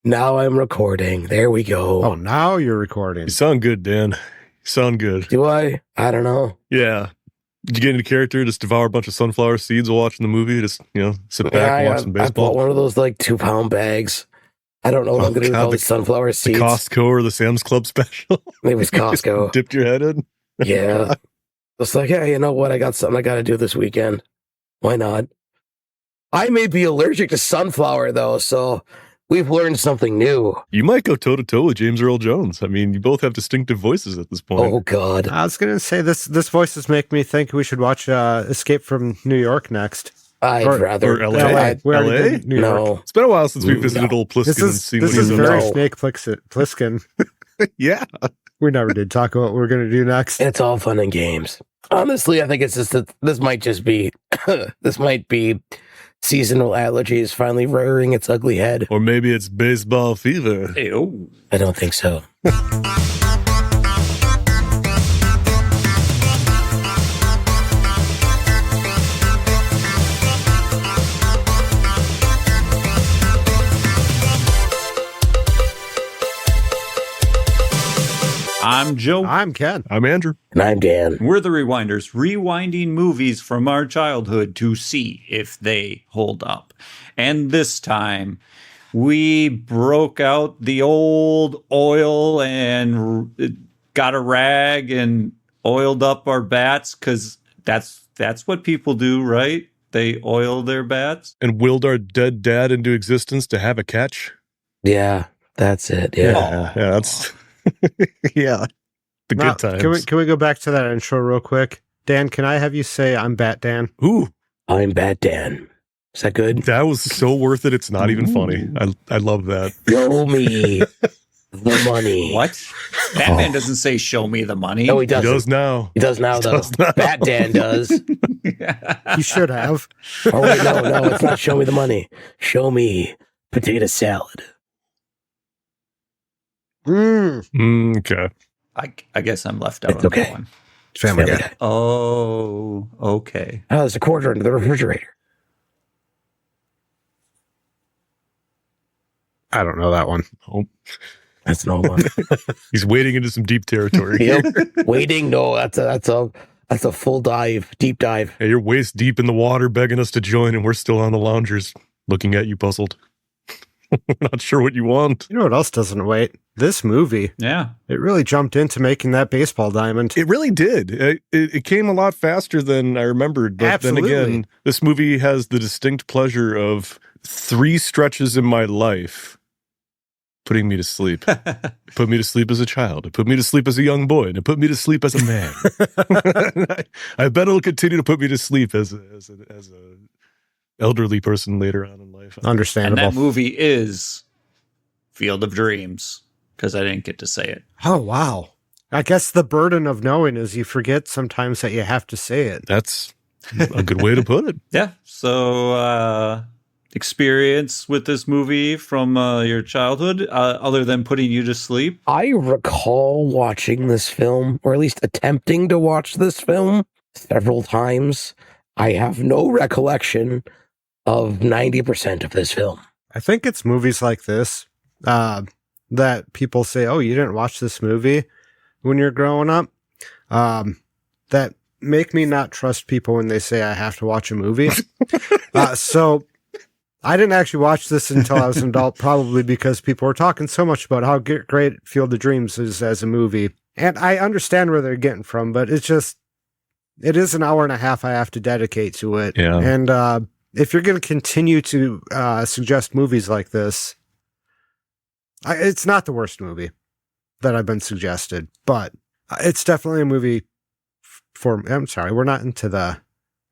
Now I'm recording. There we go. Oh, now you're recording. You sound good, Dan. You sound good. Do I? I don't know. Yeah. Did you get into character? Just devour a bunch of sunflower seeds while watching the movie? Just, sit back and watch some I baseball? bought one of those like 2-pound bags. I don't know what I'm going to do with all these sunflower The seeds. Costco or the Sam's Club special? It was Costco. Dipped your head in? Yeah. It's like, hey, you know what? I got something I got to do this weekend. Why not? I may be allergic to sunflower, though, so we've learned something new. You might go toe-to-toe with James Earl Jones. I mean, you both have distinctive voices at this point. Oh, God. I was going to say, this voices make me think we should watch Escape from New York next. I'd rather. Or LA? We already LA? did New York. No. It's been a while since we visited old Pliskin and seen what This he's is up very to. Snake Plissken. Yeah. We never did talk about what we're going to do next. It's all fun and games. Honestly, I think it's just that this might be seasonal allergies finally rearing its ugly head. Or maybe it's baseball fever. Ew. I don't think so. I'm Joe. I'm Ken. I'm Andrew. And I'm Dan. We're the Rewinders, rewinding movies from our childhood to see if they hold up. And this time, we broke out the old oil and got a rag and oiled up our bats, because that's what people do, right? They oil their bats. And willed our dead dad into existence to have a catch. Yeah, that's it. Yeah. Yeah, that's... yeah. The Now, good times. Can we go back to that intro real quick? Dan, can I have you say I'm Bat Dan? Ooh, I'm Bat Dan. Is that good? that was so worth it. It's not even funny. I love that. Show me the money. What? Batman doesn't say, show me the money. No, he He doesn't. does now. He does now, He though. does now. Bat Dan does. You should have. Oh, wait, no, it's not show me the money. Show me potato salad. Okay. I guess I'm left out It's on okay. that one. Family Guy. Guy. Oh, okay. Oh, there's a quarter into the refrigerator. I don't know that one. Oh, That's an old one. he's wading into some deep territory. Yep. Waiting. No, that's a full dive, deep dive. Hey, you're waist deep in the water begging us to join, and we're still on the loungers looking at you puzzled. Not sure what you want. You know what else doesn't wait? This movie. Yeah. It really jumped into making that baseball diamond. It really did. It came a lot faster than I remembered. But Absolutely. then again, this movie has the distinct pleasure of 3 stretches in my life putting me to sleep. It put me to sleep as a child. It put me to sleep as a young boy. And it put me to sleep as a man. I bet it'll continue to put me to sleep as a elderly person later on in life. And Understandable. that movie is Field of Dreams, because I didn't get to say it. Oh, wow. I guess the burden of knowing is you forget sometimes that you have to say it. That's a good way to put it. Yeah. So, experience with this movie from your childhood, other than putting you to sleep? I recall watching this film, or at least attempting to watch this film several times. I have no recollection of 90% of this film. I think it's movies like this that people say, oh, you didn't watch this movie when you're growing up, that make me not trust people when they say I have to watch a movie. So I didn't actually watch this until I was an adult, probably because people were talking so much about how great Field of Dreams is as a movie. And I understand where they're getting from, but it is an hour and a half I have to dedicate to it. Yeah. And if you're going to continue to suggest movies like this, it's not the worst movie that I've been suggested, but it's definitely a movie for me. I'm sorry, we're not into the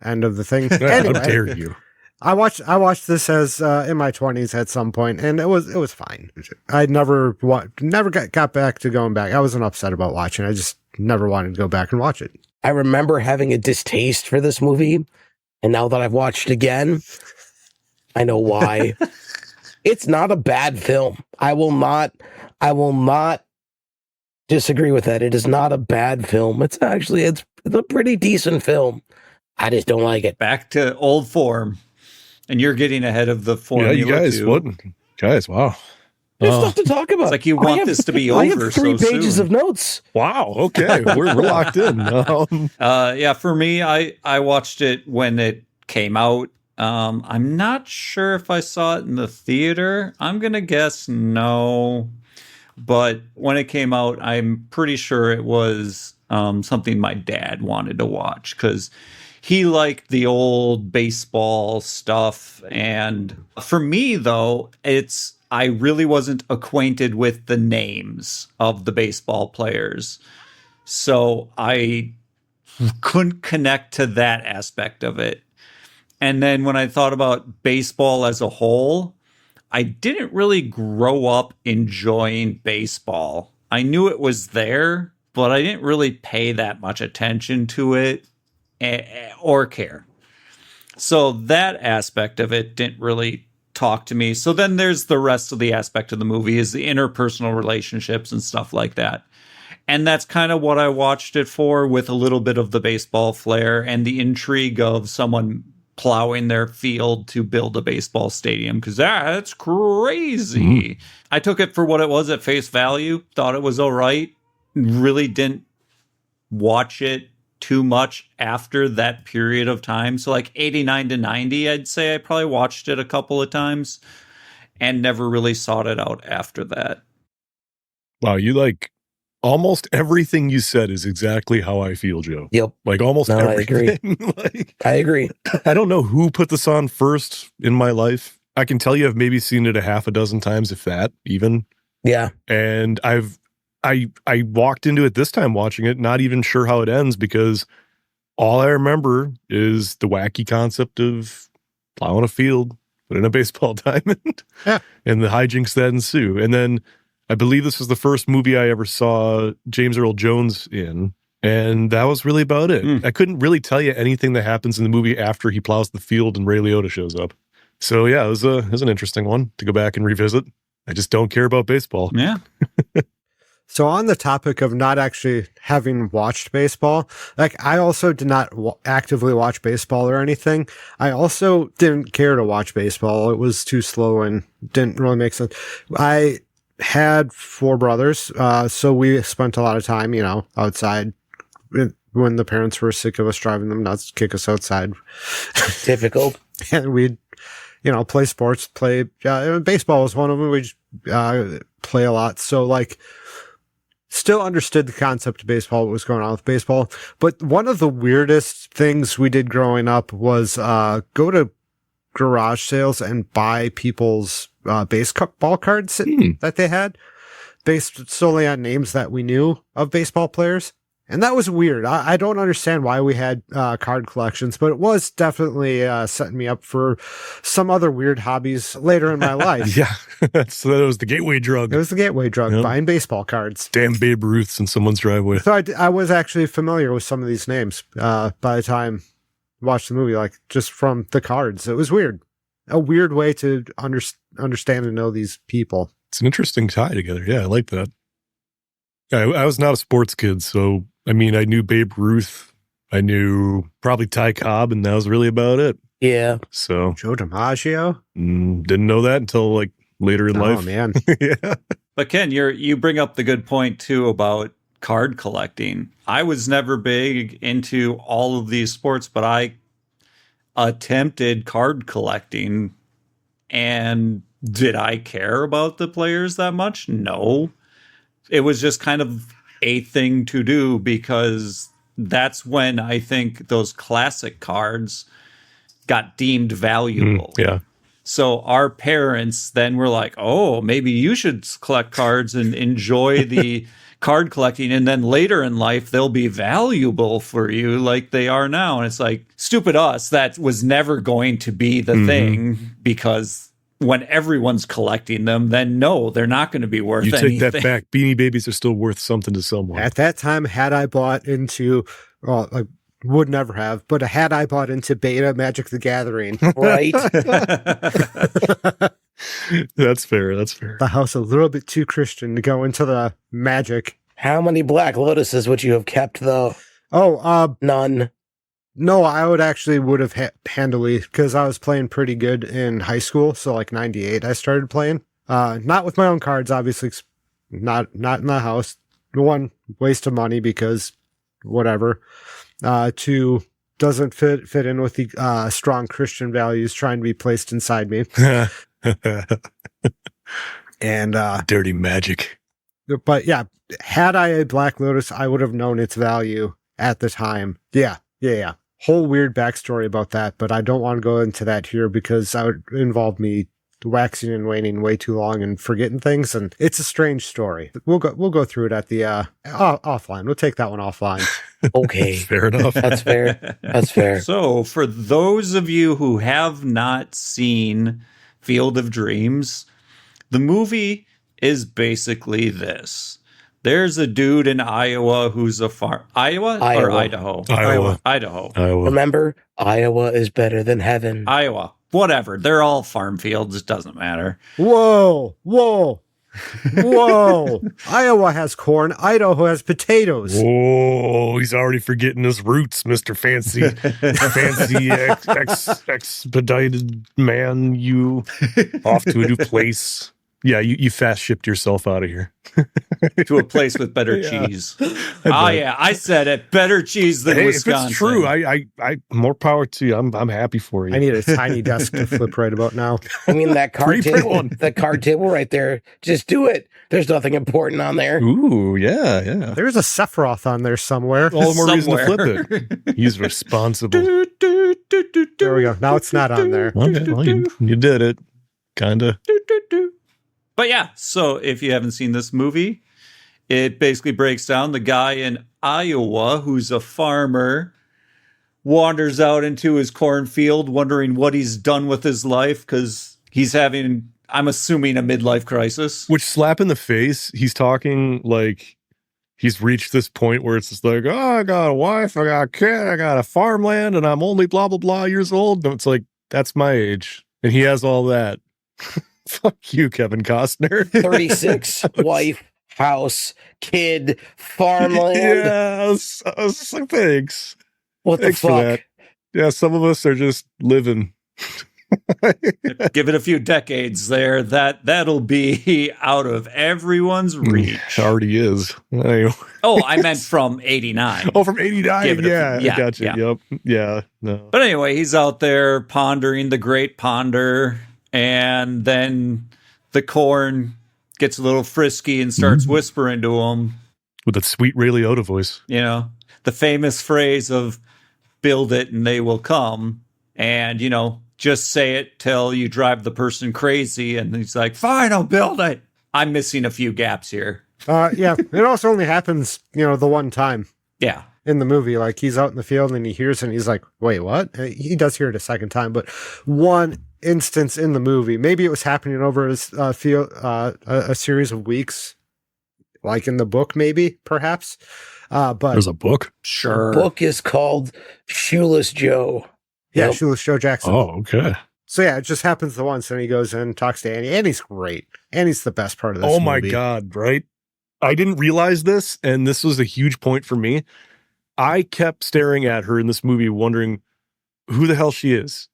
end of the thing. How Anyway, dare you? I watched this as in my 20s at some point, and it was fine. I never got back to going back. I wasn't upset about watching. I just never wanted to go back and watch it. I remember having a distaste for this movie, and now that I've watched it again, I know why. It's not a bad film. I will not disagree with that. It is not a bad film. It's a pretty decent film. I just don't like it. Back to old form. And you're getting ahead of the formula, Yeah, you guys, too. what? Guys, wow. There's Oh. stuff to talk about. It's like you I want have- this to be I over have 3 so pages soon. of notes. Wow. Okay, we're locked in. Yeah, for me, I watched it when it came out. I'm not sure if I saw it in the theater. I'm gonna guess no. But when it came out, I'm pretty sure it was something my dad wanted to watch because he liked the old baseball stuff. And for me, though, I really wasn't acquainted with the names of the baseball players. So I couldn't connect to that aspect of it. And then when I thought about baseball as a whole, I didn't really grow up enjoying baseball. I knew it was there, but I didn't really pay that much attention to it or care. So that aspect of it didn't really talk to me. So then there's the rest of the aspect of the movie is the interpersonal relationships and stuff like that. And that's kind of what I watched it for, with a little bit of the baseball flair and the intrigue of someone plowing their field to build a baseball stadium, because that's crazy. I took it for what it was at face value, thought it was all right, really didn't watch it too much after that period of time. So like 89 to 90, I'd say I probably watched it a couple of times and never really sought it out after that. Wow, you like almost everything you said is exactly how I feel, Joe. Yep. Like almost No, I everything. Like, I agree. I don't know who put this on first in my life. I can tell you I've maybe seen it a half a dozen times, if that even. Yeah. And I walked into it this time watching it, not even sure how it ends, because all I remember is the wacky concept of plowing a field, put in a baseball diamond, Yeah. and the hijinks that ensue. And then I believe this was the first movie I ever saw James Earl Jones in, and that was really about it. I couldn't really tell you anything that happens in the movie after he plows the field and Ray Liotta shows up. So yeah, it was an interesting one to go back and revisit. I just don't care about baseball. Yeah. So on the topic of not actually having watched baseball, like I also did not actively watch baseball or anything. I also didn't care to watch baseball. It was too slow and didn't really make sense. I had 4 brothers, so we spent a lot of time, outside when the parents were sick of us driving them nuts, kick us outside. Typical. And we'd, play sports, baseball was one of them. We'd play a lot. So like, still understood the concept of baseball, what was going on with baseball. But one of the weirdest things we did growing up was go to garage sales and buy people's baseball cards that they had based solely on names that we knew of baseball players. And that was weird. I don't understand why we had card collections, but it was definitely setting me up for some other weird hobbies later in my life. Yeah, so that was the gateway drug. It was the gateway drug, Yep. buying baseball cards. Damn Babe Ruth's in someone's driveway. So I was actually familiar with some of these names by the time I watched the movie, like just from the cards. It was weird. A weird way to understand and know these people. It's an interesting tie together. Yeah, I like that. I was not a sports kid, so I mean, I knew Babe Ruth. I knew probably Ty Cobb, and that was really about it. Yeah. So Joe DiMaggio? didn't know that until like later in life. Oh, man. Yeah. But Ken, you bring up the good point too about card collecting. I was never big into all of these sports, but I attempted card collecting. And did I care about the players that much? No. It was just kind of a thing to do because that's when I think those classic cards got deemed valuable. Yeah. So our parents then were like, oh, maybe you should collect cards and enjoy the card collecting. And then later in life, they'll be valuable for you like they are now. And it's like, stupid us. That was never going to be the thing, because when everyone's collecting them, then no, they're not going to be worth You anything. take that back. Beanie Babies are still worth something to someone. At that time, had I bought into, well, I would never have, but had I bought into Beta Magic the Gathering, Right. That's fair. That's fair. the house a little bit too Christian to go into the Magic. How many Black Lotuses would you have kept, though? Oh, None. no, I would have handily, because I was playing pretty good in high school. So like 98, I started playing. Not with my own cards, obviously. Not in the house. One, waste of money because whatever. Two, doesn't fit in with the strong Christian values trying to be placed inside me. And Dirty magic. but yeah, had I a Black Lotus, I would have known its value at the time. Yeah. Whole weird backstory about that, but I don't want to go into that here because that would involve me waxing and waning way too long and forgetting things, and it's a strange story. We'll go through it at the offline. We'll take that one offline. Okay. Fair enough. That's fair. That's fair. So, for those of you who have not seen Field of Dreams, the movie is basically this. There's a dude in Iowa who's a Iowa or Idaho? Idaho. Remember, Iowa is better than heaven. Iowa. Whatever. They're all farm fields. It doesn't matter. Whoa. Iowa has corn. Idaho has potatoes. Whoa, he's already forgetting his roots, Mr. Fancy. Expedited man, you off to a new place. Yeah, you fast shipped yourself out of here. To a place with better cheese. I said it. Better cheese than Wisconsin. If it's true, I more power to you. I'm happy for you. I need a tiny desk to flip right about now. I mean, that card Print table, one. that card table right there. Just do it. There's nothing important on there. Ooh, yeah. There's a Sephiroth on there somewhere. All the more reason to Somewhere. flip it. He's responsible. There we go. Now it's not on there. Okay, well, you did it. Kinda. But yeah, so if you haven't seen this movie, it basically breaks down the guy in Iowa who's a farmer wanders out into his cornfield wondering what he's done with his life because he's having, I'm assuming, a midlife crisis. Which slap in the face, he's talking like he's reached this point where it's just like, oh, I got a wife, I got a kid, I got a farmland, and I'm only blah, blah, blah years old. And it's like, that's my age. And he has all that. Fuck you, Kevin Costner. 36, wife, house, kid, farmland. Yes. Thanks. What the Thanks for fuck? that. Yeah, some of us are just living. Give it a few decades there. That'll be out of everyone's reach. Already is. Anyway. Oh, I meant from 89. Oh, from 89. Give it a Yeah, few- I got you. yeah. Yep. Yeah. No. But anyway, he's out there pondering the great ponder, and then the corn gets a little frisky and starts whispering to him, With that sweet Ray Liotta voice. you know, the famous phrase of build it and they will come. And, you know, just say it till you drive the person crazy. And he's like, fine, I'll build it. I'm missing a few gaps here. Yeah, it also only happens, the one time Yeah. in the movie. Like he's out in the field and he hears it and he's like, wait, what? He does hear it a second time, but one instance in the movie, maybe it was happening over a series of weeks, like in the book, maybe, perhaps. But There's a book. Sure. Book is called Shoeless Joe. yeah, Yep. Shoeless Joe Jackson. Oh, okay. So yeah, it just happens the once, and he goes in and talks to Annie. Annie's great. Annie's the best part of this Oh my movie. God, right? I didn't realize this, and this was a huge point for me. I kept staring at her in this movie, wondering who the hell she is.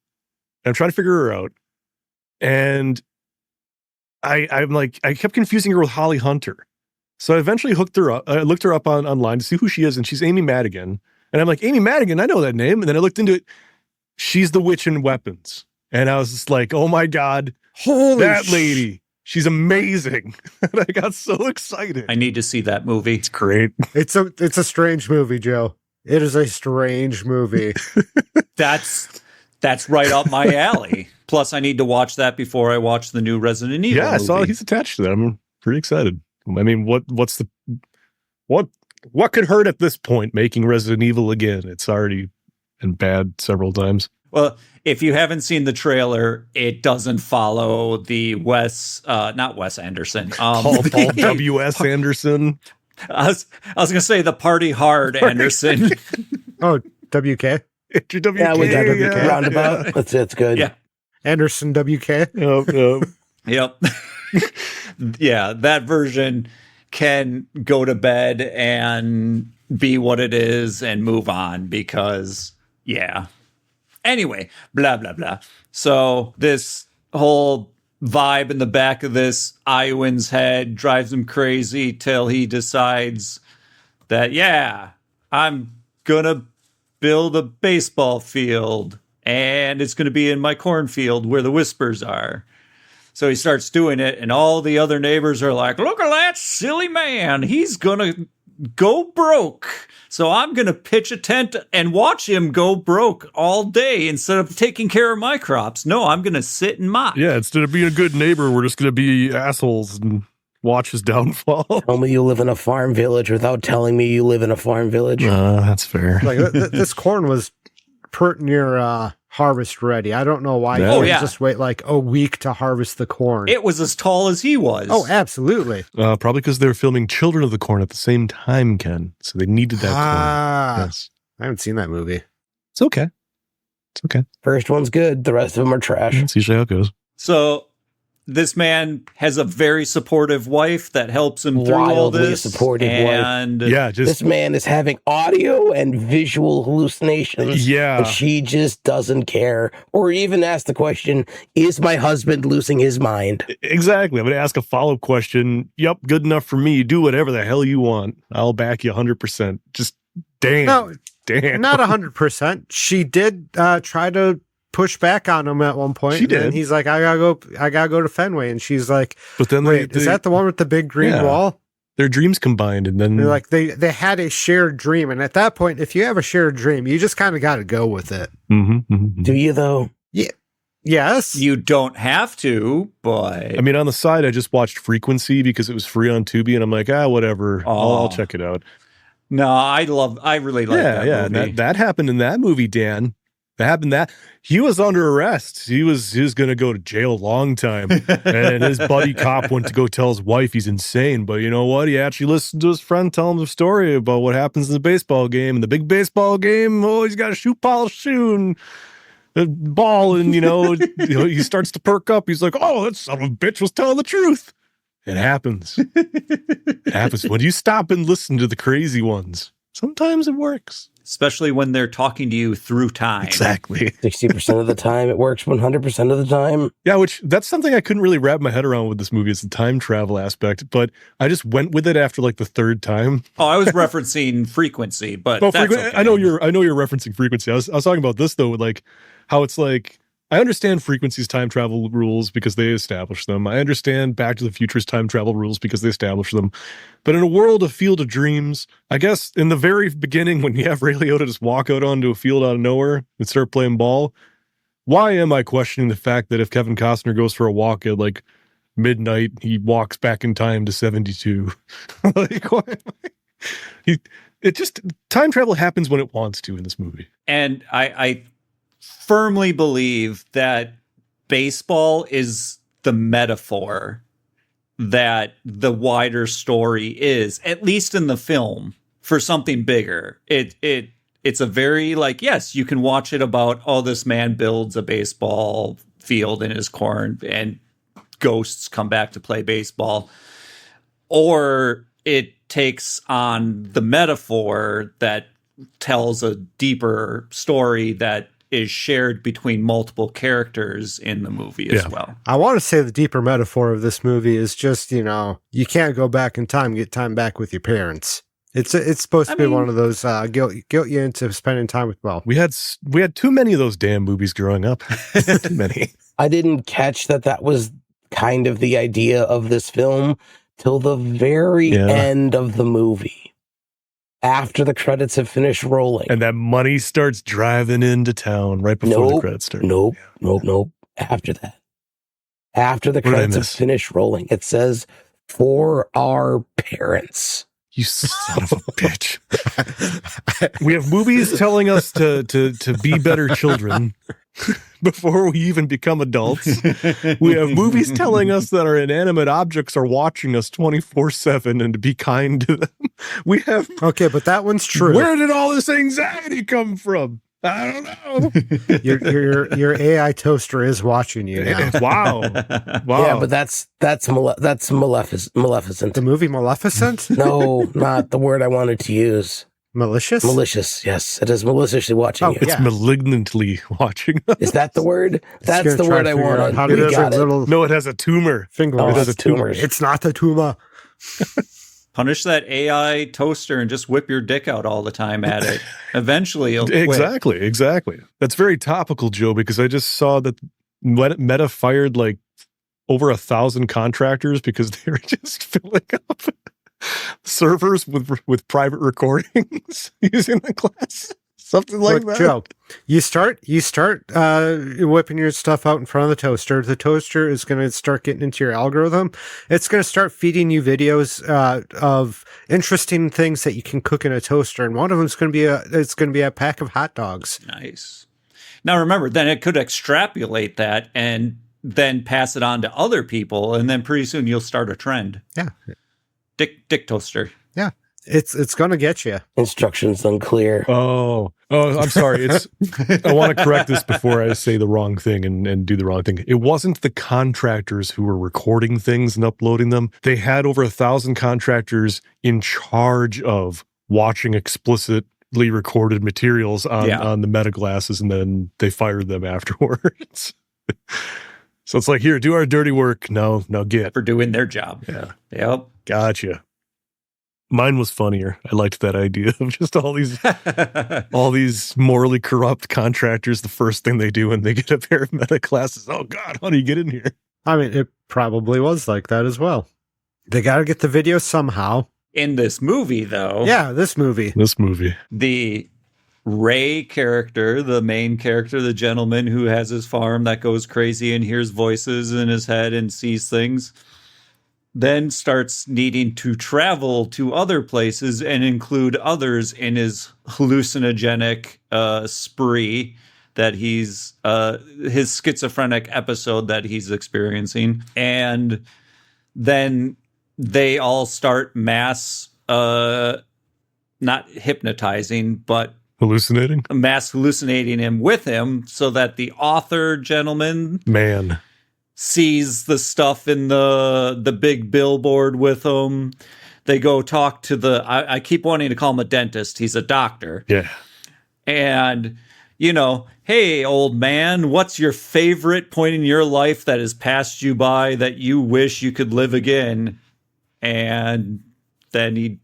I'm trying to figure her out. And I'm like, I kept confusing her with Holly Hunter. So I eventually looked her up online to see who she is, and she's Amy Madigan. And I'm like, Amy Madigan, I know that name. And then I looked into it. She's the witch in Weapons. And I was just like, oh my God, Holy that lady. She's amazing. And I got so excited. I need to see that movie. It's great. It's a strange movie, Joe. It is a strange movie. That's right up my alley. Plus, I need to watch that before I watch the new Resident Evil Yeah, I saw movie. he's attached to that. I'm pretty excited. I mean, what could hurt at this point making Resident Evil again? It's already been bad several times. Well, if you haven't seen the trailer, it doesn't follow the not Wes Anderson. Paul W.S. Anderson. I was going to say the Party Hard Anderson. Oh, WK? Andrew W.K. Yeah, with that yeah. roundabout. That's good. Yeah. Anderson WK? Yep. Yep. Yeah, that version can go to bed and be what it is and move on because, yeah. Anyway, blah, blah, blah. So this whole vibe in the back of this Iowan's head drives him crazy till he decides that, yeah, I'm gonna build a baseball field and it's gonna be in my cornfield where the whispers are. So he starts doing it, and all the other neighbors are like, look at that silly man. He's going to go broke. So I'm going to pitch a tent and watch him go broke all day instead of taking care of my crops. No, I'm going to sit and mop. Yeah, instead of being a good neighbor, we're just going to be assholes and watch his downfall. Tell me you live in a farm village without telling me you live in a farm village. That's fair. Like this corn was pert near harvest ready. I don't know why Oh, you yeah. just wait like a week to harvest the corn. It was as tall as he was. Oh, absolutely. Probably because they were filming Children of the Corn at the same time, Ken. So they needed that corn. Yes. I haven't seen that movie. It's okay. It's okay. First one's good. The rest of them are trash. That's usually how it goes. So this man has a very supportive wife that helps him through all Wildly this. supportive wife. and Yeah, This just man is having audio and visual hallucinations. yeah. And she just doesn't care. Or even ask the question, is my husband losing his mind? Exactly. I'm going to ask a follow-up question. Yep, good enough for me. Do whatever the hell you want. I'll back you 100%. Just damn. No, Damn. not 100%. She did try to push back on him at one point. She did. And he's like, I gotta go to Fenway. And she's like, But then wait, is that the one with the big green Yeah. wall? their dreams combined, and then They're like they had a shared dream. And at that point, if you have a shared dream, you just kind of got to go with it. Do you, though? Yes. you don't have to, but I mean, on the side, I just watched Frequency because it was free on Tubi, and I'm like, whatever. I'll Oh. check it out. no, I really like that and movie. that happened in that movie, Dan. That happened. That he was under arrest. He was going to go to jail a long time, and his buddy cop went to go tell his wife he's insane. But you know what? He actually listened to his friend tell him the story about what happens in the baseball game. And the big baseball game, he's got a shoe polish shoe and a ball, and he starts to perk up. He's like, "Oh, that son of a bitch was telling the truth." It happens. It happens when you stop and listen to the crazy ones. Sometimes it works. Especially when they're talking to you through time. Exactly. 60% of the time, it works 100% of the time. Yeah, which that's something I couldn't really wrap my head around with this movie is the time travel aspect, but I just went with it after like the third time. Oh, I was referencing Frequency, but Well, that's okay. I know you're referencing Frequency. I was talking about this though, with like how it's like I understand Frequency's time travel rules because they established them. I understand Back to the Future's time travel rules because they established them. But in a world of Field of Dreams, I guess in the very beginning when you have Ray Liotta just walk out onto a field out of nowhere and start playing ball, why am I questioning the fact that if Kevin Costner goes for a walk at like midnight, he walks back in time to 72? Like, why am it just time travel happens when it wants to in this movie. And I firmly believe that baseball is the metaphor that the wider story is, at least in the film, for something bigger. It's a very like, yes, you can watch it about, oh, this man builds a baseball field in his corn and ghosts come back to play baseball. Or it takes on the metaphor that tells a deeper story that is shared between multiple characters in the movie as well. I want to say the deeper metaphor of this movie is just, you can't go back in time, get time back with your parents. It's supposed to be one of those guilt you into spending time with, well. We had too many of those damn movies growing up. Too many. I didn't catch that was kind of the idea of this film till the very end of the movie. After the credits have finished rolling. And that money starts driving into town right before the credits start. Nope. After that. After the credits have finished rolling, it says, "For our parents." You son of a bitch. We have movies telling us to be better children before we even become adults. We have movies telling us that our inanimate objects are watching us 24/7 and to be kind to them. We have... Okay, but that one's true. Where did all this anxiety come from? I don't know. Your AI toaster is watching you now. Wow. Yeah, but that's Maleficent. The movie Maleficent? No, not the word I wanted to use. Malicious? Malicious. Yes, it is maliciously watching Oh, you. It's yeah. malignantly watching. Is that the word? That's gonna the try word to I figure out wanted. how to We use got a it. little No, it has a tumor. finger. Oh, It has it's a tumor. tumors. It's not a tumor. Punish that AI toaster and just whip your dick out all the time at it. Eventually, it'll quit. Exactly. That's very topical, Joe, because I just saw that Meta fired like over 1,000 contractors because they were just filling up servers with private recordings using the class. Something like Look, that. Joe, you start whipping your stuff out in front of the toaster. The toaster is going to start getting into your algorithm. It's going to start feeding you videos of interesting things that you can cook in a toaster, and one of them is going to be a pack of hot dogs. Nice. Now remember, then it could extrapolate that and then pass it on to other people, and then pretty soon you'll start a trend. Yeah, Dick toaster. yeah, it's going to get you. Instructions unclear. Oh, I'm sorry. I want to correct this before I say the wrong thing and do the wrong thing. It wasn't the contractors who were recording things and uploading them. They had over 1,000 contractors in charge of watching explicitly recorded materials on the Meta glasses, and then they fired them afterwards. So it's like, here, do our dirty work. No, get. For doing their job. Yeah. Yep. Gotcha. Mine was funnier. I liked that idea of just all these morally corrupt contractors. The first thing they do when they get a pair of Meta glasses, oh God, how do you get in here? I mean, it probably was like that as well. They got to get the video somehow. In this movie, though, Yeah, this movie. the Ray character, the main character, the gentleman who has his farm that goes crazy and hears voices in his head and sees things, then starts needing to travel to other places and include others in his hallucinogenic spree that he's his schizophrenic episode that he's experiencing. And then they all start mass not hypnotizing, but Hallucinating? mass hallucinating him with him, so that the author gentleman Man. sees the stuff in the big billboard with him. They go talk to I keep wanting to call him a dentist. He's a doctor. Yeah. And, hey, old man, what's your favorite point in your life that has passed you by that you wish you could live again? And then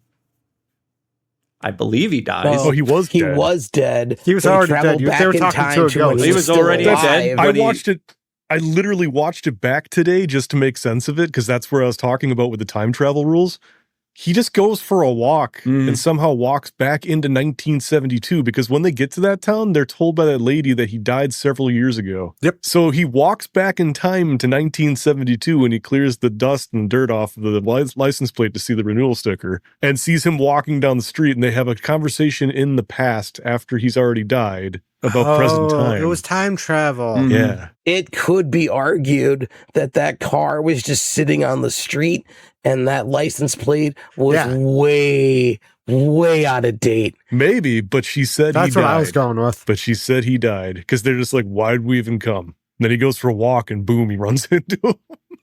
I believe he dies. Well, Oh, he was He dead. was dead. He was They already traveled dead. back They were in talking time to a when ghost. he He was still already alive. dead. I But he- watched it. I literally watched it back today just to make sense of it, because that's where I was talking about with the time travel rules. He just goes for a walk and somehow walks back into 1972, because when they get to that town, they're told by that lady that he died several years ago. Yep. So he walks back in time to 1972 and he clears the dust and dirt off of the license plate to see the renewal sticker and sees him walking down the street, and they have a conversation in the past after he's already died about present time. It was time travel. Mm. Yeah. It could be argued that car was just sitting on the street and that license plate was Yeah. way out of date. Maybe, but she said That's he what died. I was going with. But she said he died because they're just like, why'd we even come? And then he goes for a walk and boom, he runs into him.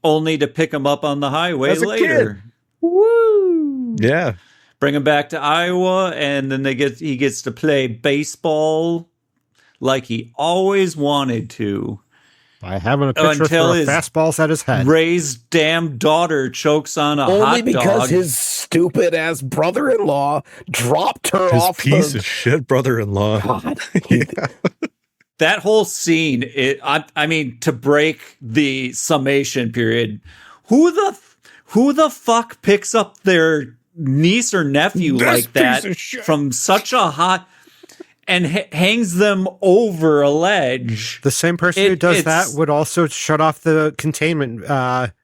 only to pick him up on the highway As a later. Woo! Yeah. Bring him back to Iowa, and then he gets to play baseball like he always wanted to. By having a picture Until for his fastballs at his head. Ray's damn daughter chokes on a Only hot because dog. his stupid ass brother-in-law dropped her His off piece the of shit brother-in-law. God. That whole scene, I mean, to break the summation period, who the fuck picks up their niece or nephew This like that piece of shit. from such a hot and hangs them over a ledge? The same person who does that it's- would also shut off the containment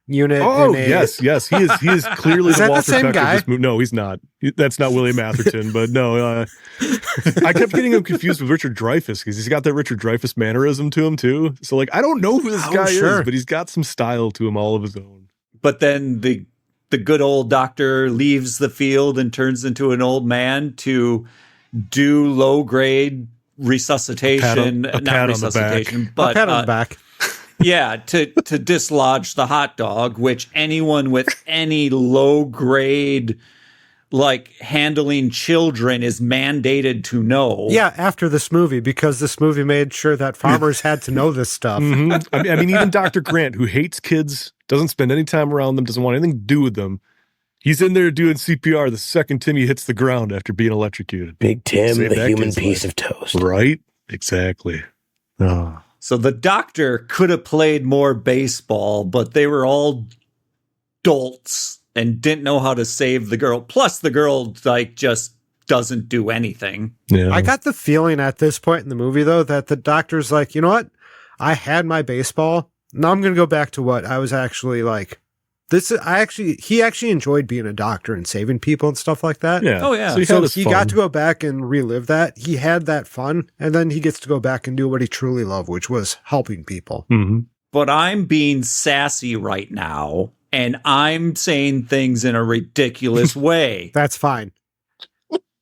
unit. Oh, in a- yes. He is clearly Is the that the Walter same Peck guy? of this movie. No, he's not. That's not William Atherton, but no. I kept getting him confused with Richard Dreyfuss because he's got that Richard Dreyfuss mannerism to him, too. So, like, I don't know who this Oh, guy sure. is, but he's got some style to him all of his own. But then the good old doctor leaves the field and turns into an old man to do low grade resuscitation, A pat not on the resuscitation, back. I'll but pat on the back. yeah, to dislodge the hot dog, which anyone with any low grade like handling children is mandated to know. Yeah, after this movie, because this movie made sure that farmers had to know this stuff. Mhm. I mean, even Dr. Grant, who hates kids, doesn't spend any time around them, doesn't want anything to do with them. He's in there doing CPR the second Timmy hits the ground after being electrocuted. Big Tim, Save the that human kid's piece life. of toast. Right? Exactly. Oh. So the doctor could have played more baseball, but they were all dolts and didn't know how to save the girl. Plus, the girl like just doesn't do anything. Yeah. I got the feeling at this point in the movie, though, that the doctor's like, you know what? I had my baseball. Now I'm going to go back to what I was actually like. He actually enjoyed being a doctor and saving people and stuff like that. Yeah. Oh, yeah. So So had his he fun. got to go back and relive that. He had that fun, and then he gets to go back and do what he truly loved, which was helping people. Mhm. But I'm being sassy right now, and I'm saying things in a ridiculous way. That's fine.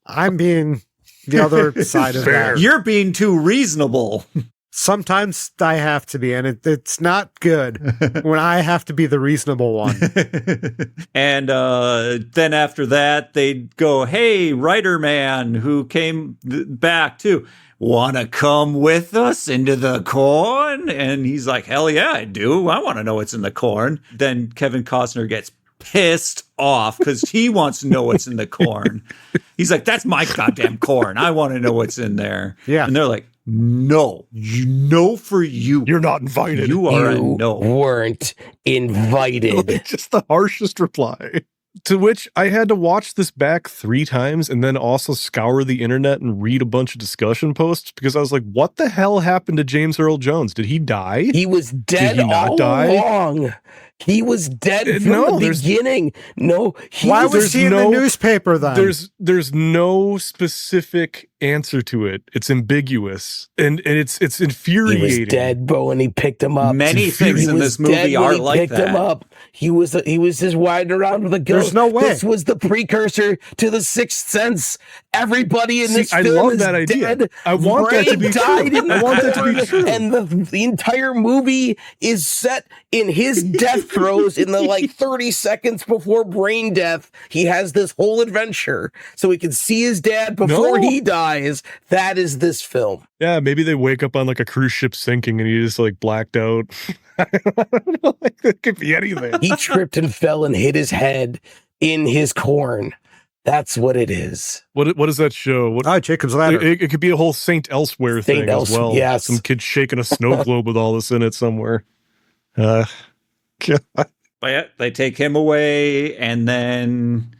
I'm being the other side of Fair. that. You're being too reasonable. Sometimes I have to be, and it's not good when I have to be the reasonable one. And then after that, they'd go, hey, writer man who came back too, want to come with us into the corn? And he's like, hell yeah, I do. I want to know what's in the corn. Then Kevin Costner gets pissed off because he wants to know what's in the corn. He's like, that's my goddamn corn. I want to know what's in there. Yeah. And they're like, no, for you. You're not invited. You are a You no. weren't invited. Just the harshest reply. To which I had to watch this back 3 times and then also scour the internet and read a bunch of discussion posts because I was like, what the hell happened to James Earl Jones? Did he die? He was dead he not all die? along. He was dead from no, the there's- beginning. No, he Why was was he in the newspaper then? There's no specific answer to it. It's ambiguous and it's he infuriating. was dead, but when he picked him up, Many things he in was this movie dead when are he like picked that. him up. He was just riding around with a ghost. There's no way. This was the precursor to the Sixth Sense. Everybody in this I film love is that idea. dead. I want that to Ray be died true. in I the want that to be corn, true. And the entire movie is set in his death throes in the like 30 seconds before brain death. He has this whole adventure so he can see his dad before No. he dies. That is this film. Yeah, maybe they wake up on like a cruise ship sinking and he just like blacked out. I don't know, like, it could be anything. He tripped and fell and hit his head in his corn. That's what it is. What is that show? What Oh, Jacob's Ladder. it could be a whole Saint Elsewhere Saint thing as well. yes. Some kid shaking a snow globe with all this in it somewhere. God. But yeah, they take him away, and then,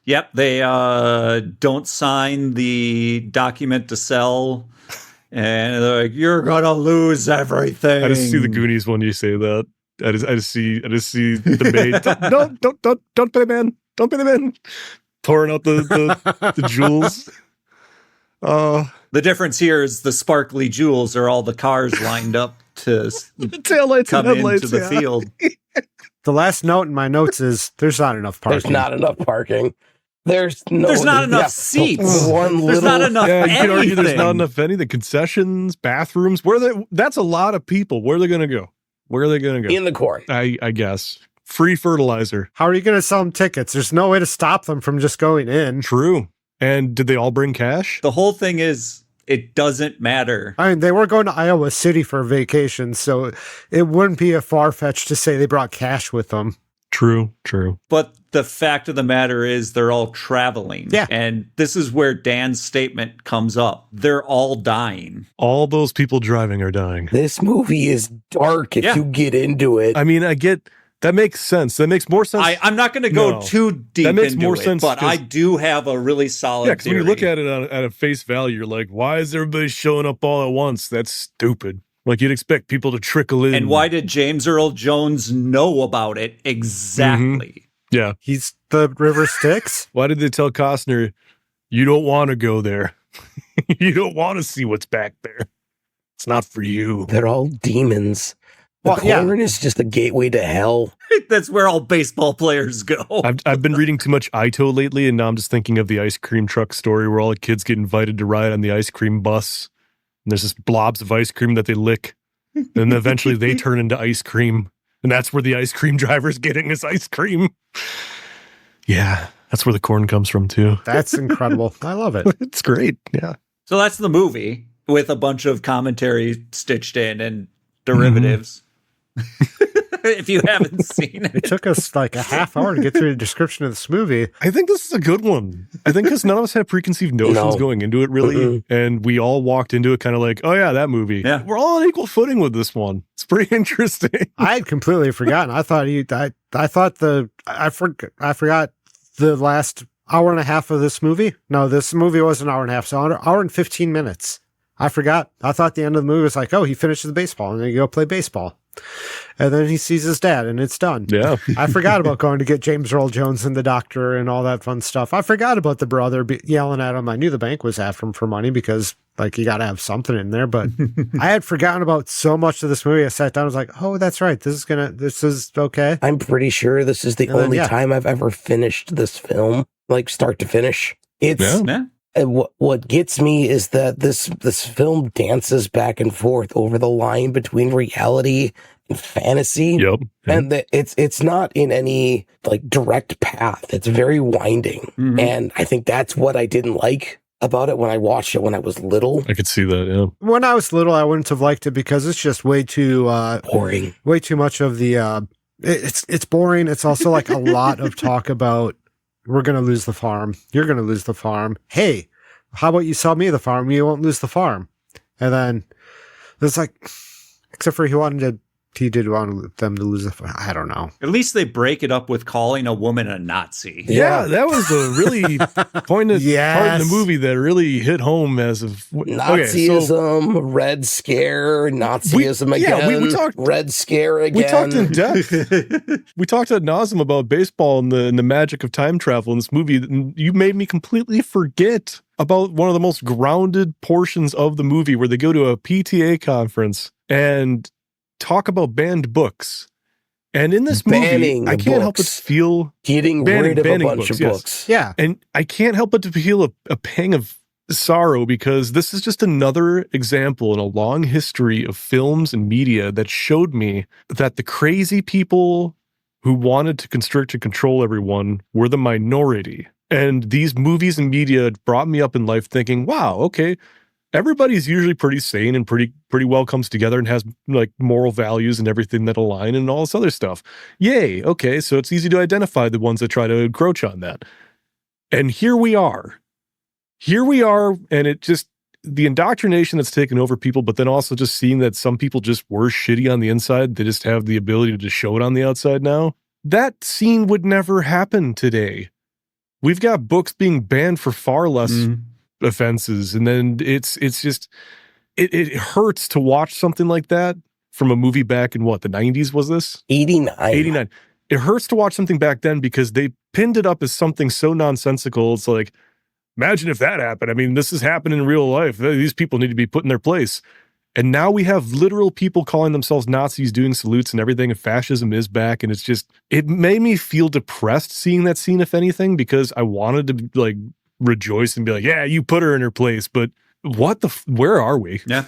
yep, they don't sign the document to sell, and they're like, "You're gonna lose everything." I just see the Goonies when you say that. I just see the maid. Don't pay the man. Don't pay the man. Pouring out the jewels. The difference here is the sparkly jewels are all the cars lined up to The taillights come and headlights. into the yeah. field. The last note in my notes is there's not enough parking. There's not enough parking. There's not enough yeah, seats. One There's not little- enough. Yeah, you could argue there's anything. not enough anything. Concessions, bathrooms. That's a lot of people. Where are they going to go? Where are they going to go? in the corn. I guess. Free fertilizer. How are you going to sell them tickets? There's no way to stop them from just going in. True. And did they all bring cash? The whole thing is, it doesn't matter. I mean, they were going to Iowa City for a vacation, so it wouldn't be a far-fetched to say they brought cash with them. True. But the fact of the matter is, they're all traveling. Yeah. And this is where Dan's statement comes up. They're all dying. All those people driving are dying. This movie is dark if Yeah. you get into it. I mean, I get that makes sense. That makes more sense. I'm not going to go No. too deep That makes into more it, sense but 'cause- I do have a really solid Yeah, because when you theory. look at it at a face value, you're like, why is everybody showing up all at once? That's stupid. Like you'd expect people to trickle in. And why did James Earl Jones know about it exactly? Yeah. He's the River Styx. Why did they tell Costner, you don't want to go there? You don't want to see what's back there. It's not for you. They're all demons. The Well, yeah. corn is just a gateway to hell. That's where all baseball players go. I've been reading too much Ito lately, and now I'm just thinking of the ice cream truck story where all the kids get invited to ride on the ice cream bus. And there's just blobs of ice cream that they lick. And then eventually they turn into ice cream. And that's where the ice cream driver's getting his ice cream. Yeah. That's where the corn comes from too. That's incredible. I love it. It's great. Yeah. So that's the movie with a bunch of commentary stitched in and derivatives. If you haven't seen It it. took us like a half hour to get through the description of this movie. I think this is a good one. I think because none of us had preconceived notions No. going into it, really. And we all walked into it kind of like, oh, yeah, that movie. Yeah. We're all on equal footing with this one. It's pretty interesting. I had completely forgotten. I thought I forgot the last hour and a half of this movie. No, this movie was an hour and a half, so an hour and 15 minutes. I forgot. I thought the end of the movie was like, oh, he finishes the baseball and then you go play baseball. And then he sees his dad and it's done. Yeah. I forgot about going to get James Earl Jones and the doctor and all that fun stuff. I forgot about the brother yelling at him. I knew the bank was after him for money because, like, you got to have something in there. But I had forgotten about so much of this movie. I sat down. I was like, oh, that's right. This is okay. I'm pretty sure this is the And then, only yeah. time I've ever finished this film, like start to finish. It's Yeah. Yeah. and what gets me is that this film dances back and forth over the line between reality and fantasy. Yep. And it's not in any like direct path. It's very winding. Mhm. And I think that's what I didn't like about it when I watched it when I was little. I could see that. Yeah. When I was little, I wouldn't have liked it because it's just way too Boring. way too much of the it's boring. It's also like a lot of talk about we're going to lose the farm. You're going to lose the farm. Hey, how about you sell me the farm? You won't lose the farm. And then it's like, except for he did want them to lose the farm. I don't know. At least they break it up with calling a woman a Nazi. Yeah, that was a really pointed part in Yes. the movie that really hit home as of Nazism, Red Scare, Nazism again. we talked- Red Scare again. We talked in depth. We talked ad nauseum about baseball and the magic of time travel in this movie. And you made me completely forget about one of the most grounded portions of the movie where they go to a PTA conference and talk about banned books. And in this movie, Banning I can't help but books. feel, Getting Banning rid of a bunch books, of yes. books. Yeah. and I can't help but to feel a pang of sorrow because this is just another example in a long history of films and media that showed me that the crazy people who wanted to constrict and control everyone were the minority. And these movies and media brought me up in life thinking, wow, okay, everybody's usually pretty sane and pretty well comes together and has like moral values and everything that align and all this other stuff. Yay. Okay. So it's easy to identify the ones that try to encroach on that. And here we are. And it just, the indoctrination that's taken over people, but then also just seeing that some people just were shitty on the inside. They just have the ability to just show it on the outside now. That scene would never happen today. We've got books being banned for far less offenses. And then it's just, it hurts to watch something like that from a movie back in what, the 90s was this? 89. 89. It hurts to watch something back then because they pinned it up as something so nonsensical. It's like, imagine if that happened. I mean, this is happening in real life. These people need to be put in their place. And now we have literal people calling themselves Nazis doing salutes and everything, and fascism is back. And it's just, it made me feel depressed seeing that scene, if anything, because I wanted to like rejoice and be like, yeah, you put her in her place. But where are we? Yeah.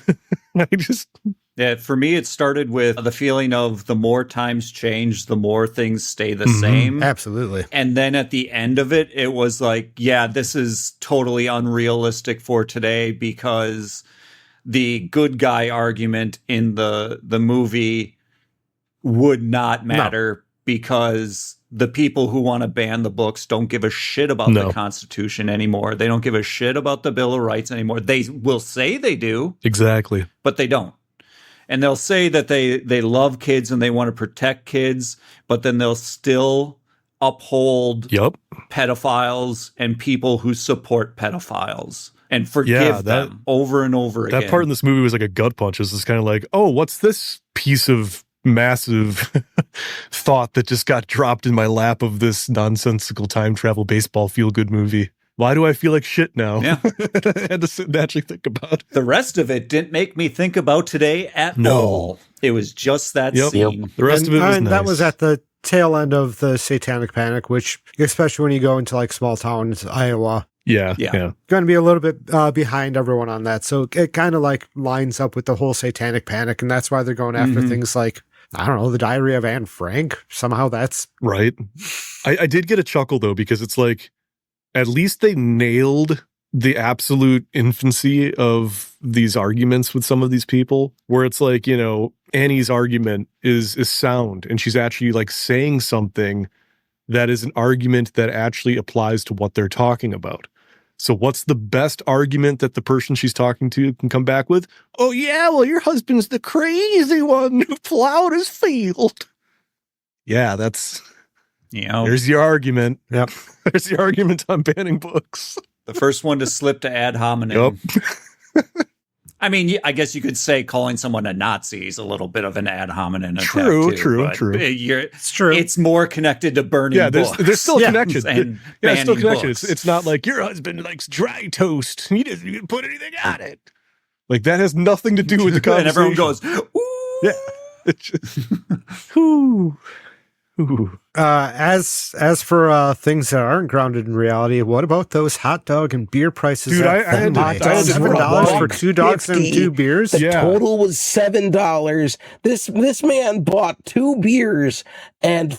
Yeah, for me, it started with the feeling of the more times change, the more things stay the same. Absolutely. And then at the end of it, it was like, yeah, this is totally unrealistic for today because the good guy argument in the movie would not matter because the people who want to ban the books don't give a shit about the Constitution anymore. They don't give a shit about the Bill of Rights anymore. They will say they do. Exactly. But they don't. And they'll say that they love kids and they want to protect kids, but then they'll still uphold pedophiles and people who support pedophiles and forgive them over and over again. That part in this movie was like a gut punch. It was just kind of like, oh, what's this piece of massive thought that just got dropped in my lap of this nonsensical time travel baseball feel-good movie? Why do I feel like shit now? Yeah. I had to sit and actually think about it. The rest of it didn't make me think about today at all. It was just that scene. The rest of it was nice. That was at the tail end of the Satanic Panic, which, especially when you go into like small towns, Iowa. Yeah. Going to be a little bit behind everyone on that. So it kind of like lines up with the whole Satanic Panic. And that's why they're going after things like I don't know, The Diary of Anne Frank. Somehow that's Right. I did get a chuckle though, because it's like, at least they nailed the absolute infancy of these arguments with some of these people, where it's like, you know, Annie's argument is sound, and she's actually like saying something that is an argument that actually applies to what they're talking about. So what's the best argument that the person she's talking to can come back with? Oh yeah, well, your husband's the crazy one who plowed his field. Yeah, that's, You know, there's your argument. Yep. There's the argument on banning books. the first one to slip to ad hominem. Yep. I mean, I guess you could say calling someone a Nazi is a little bit of an ad hominem attack. True, too, true, but true. it's true. It's more connected to burning Yeah, books. there's still a Yeah. connection. And Yeah, it's still a banning connection. books. It's not like your husband likes dry toast. He doesn't even put anything on it. Like, that has nothing to do with the and conversation. everyone goes, ooh. Yeah. It's just, whoo. Ooh. As for things that aren't grounded in reality, what about those hot dog and beer prices? Dude, at I had to- Fenway? I had to- $7 for 2 dogs and 2 beers. The Yeah. total was $7. This man bought 2 beers and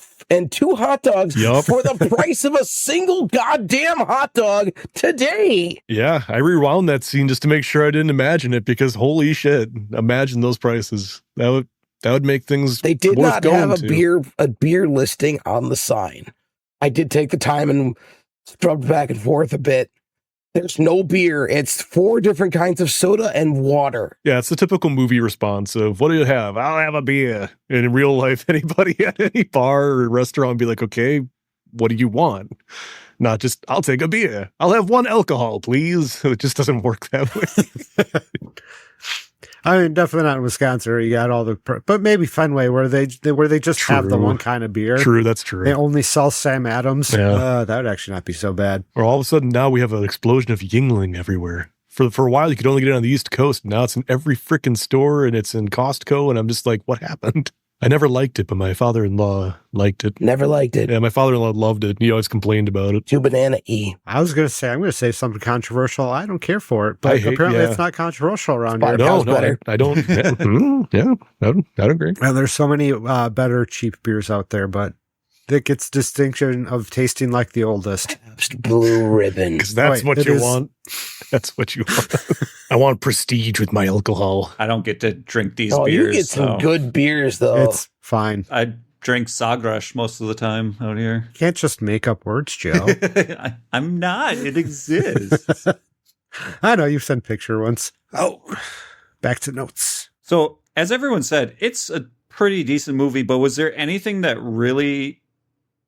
2 hot dogs Yup. for the price of a single goddamn hot dog today. Yeah, I rewound that scene just to make sure I didn't imagine it, because holy shit, imagine those prices. That would make things They did worth not going have to. a beer listing on the sign. I did take the time and scrubbed back and forth a bit. There's no beer. It's 4 different kinds of soda and water. Yeah, it's the typical movie response of, what do you have? I'll have a beer. And in real life, anybody at any bar or restaurant would be like, okay, what do you want? Not just, I'll take a beer. I'll have 1 alcohol, please. It just doesn't work that way. I mean, definitely not in Wisconsin where you got all the, but maybe Fenway where they just have the True. one kind of beer. True, that's They true. only sell Sam Adams. Yeah. That would actually not be so bad. Or all of a sudden now we have an explosion of Yingling everywhere. For a while, you could only get it on the East Coast. Now it's in every freaking store, and it's in Costco. And I'm just like, what happened? I never liked it, but my father-in-law liked it. Never liked it. Yeah, my father-in-law loved it. He always complained about it. Too banana-y. I was going to say, I'm going to say something controversial. I don't care for it, I but hate- apparently yeah. it's not controversial around It's here. part- No, Sounds no, better. I don't. Yeah, I don't agree. Well, there's so many better cheap beers out there, but it gets distinction of tasting like the oldest. Pabst Blue Ribbon. Because that's Wait, what it you is- want. That's what you want. I want prestige with my alcohol. I don't get to drink these Oh, beers. you get some so good beers, though. It's fine. I drink Sagres most of the time out here. You can't just make up words, Joe. I'm not. It exists. I know, you've sent picture once. Oh, back to notes. So, as everyone said, it's a pretty decent movie, but was there anything that really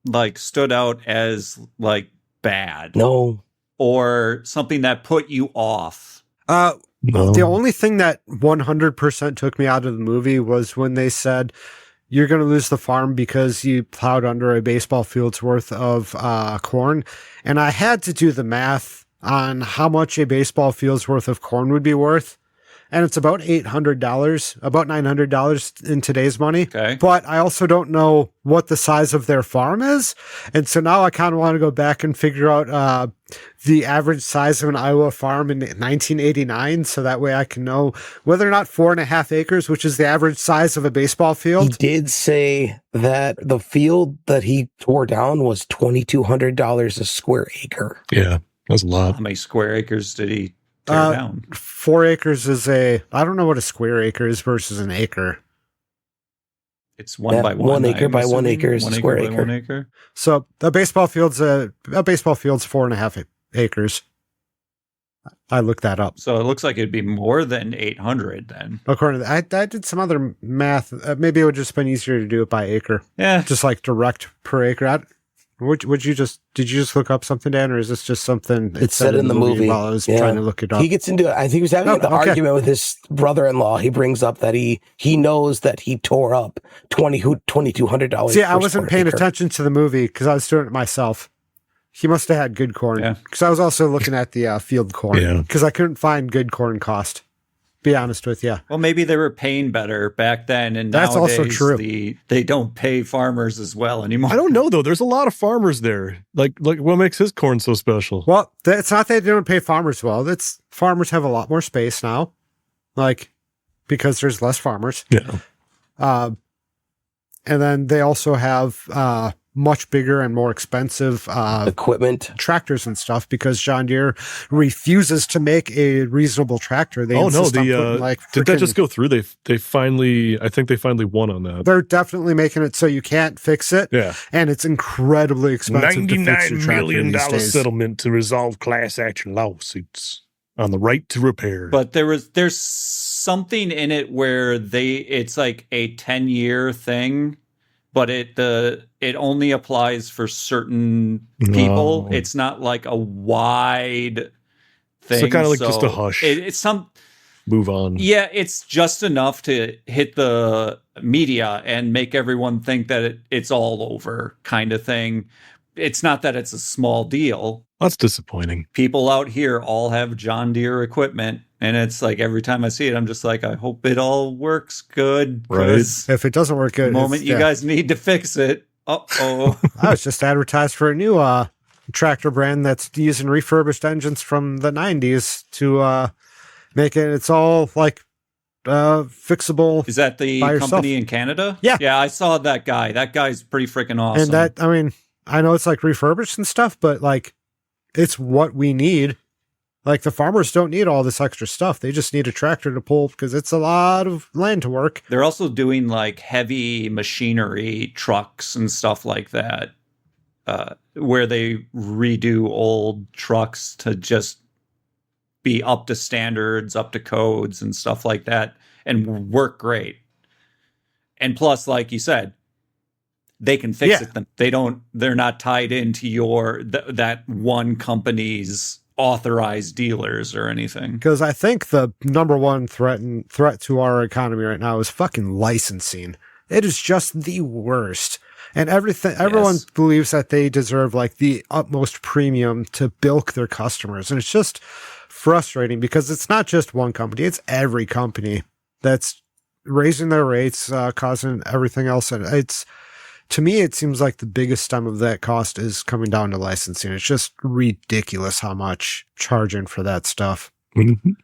like stood out as like bad No. or something that put you off? No. The only thing that 100% took me out of the movie was when they said, you're going to lose the farm because you plowed under a baseball field's worth of corn. And I had to do the math on how much a baseball field's worth of corn would be worth. And it's about $800, about $900 in today's money. Okay. But I also don't know what the size of their farm is. And so now I kind of want to go back and figure out the average size of an Iowa farm in 1989. So that way I can know whether or not 4.5 acres, which is the average size of a baseball He field. did say that the field that he tore down was $2,200 a square acre. Yeah, that's a lot. How many square acres did he tear down? 4 acres is I don't know what a square acre is versus an acre. It's 1 Yeah, by 1. 1 acre I'm by 1 assuming. acre is a 1 square by acre. 1 acre. So a baseball field's 4.5 acres. I looked that up. So it looks like it'd be more than 800 then. According to that, I did some other math. Maybe it would just been easier to do it by acre, Yeah. just like direct per acre. Did you just look up something, Dan, or is this just something It said in the movie. while I was Yeah. trying to look it up? He gets into it. I think he was having Oh, the okay. argument with his brother-in-law. He brings up that he knows that he tore up $2,200. See, per I wasn't square paying acre. attention to the movie because I was doing it myself. He must have had good corn Yeah. because I was also looking at the field corn Yeah. because I couldn't find good corn cost. Be honest with you. Well, maybe they were paying better back then, and That's also nowadays true. they don't pay farmers as well anymore. I don't know though. There's a lot of farmers there. Like what makes his corn so special? Well, it's not that they don't pay farmers well. It's farmers have a lot more space now, like because there's less farmers. Yeah. And then they also have much bigger and more expensive Equipment. tractors and stuff because John Deere refuses to make a reasonable tractor. They Oh no, insist on putting, like, did that frickin- just go through? They finally, I think they finally won on that. They're definitely making it so you can't fix it, Yeah, and it's incredibly expensive to fix your $99 tractor million these days. settlement to resolve class action lawsuits on the right to repair. But there's something in it where it's like a 10-year thing, but it only applies for certain people. Oh. It's not like a wide thing. So kind of like just a hush. It's some Move on. Yeah, it's just enough to hit the media and make everyone think that it's all over kind of thing. It's not that it's a small deal. That's disappointing. People out here all have John Deere equipment, and it's like every time I see it, I'm just like, I hope it all works good. 'cause If it doesn't work the good, moment you guys need to fix it, uh-oh. I was just advertised for a new tractor brand that's using refurbished engines from the 90s to make it. It's all like fixable. Is that the By yourself. company in Canada? Yeah. Yeah, I saw that guy. That guy's pretty freaking awesome. And that, I mean, I know it's like refurbished and stuff, but like it's what we need. Like the farmers don't need all this extra stuff. They just need a tractor to pull because it's a lot of land to work. They're also doing like heavy machinery trucks and stuff like that, where they redo old trucks to just be up to standards, up to codes and stuff like that, and work great. And plus, like you said, they can fix Yeah. it. They're not tied into that one company's authorized dealers or anything. Because I think the number one threat to our economy right now is fucking licensing. It is just the worst. And everyone Yes. believes that they deserve like the utmost premium to bilk their customers. And it's just frustrating because it's not just one company, it's every company that's raising their rates, causing everything else. And to me, it seems like the biggest stem of that cost is coming down to licensing. It's just ridiculous how much charging for that stuff. Mhm.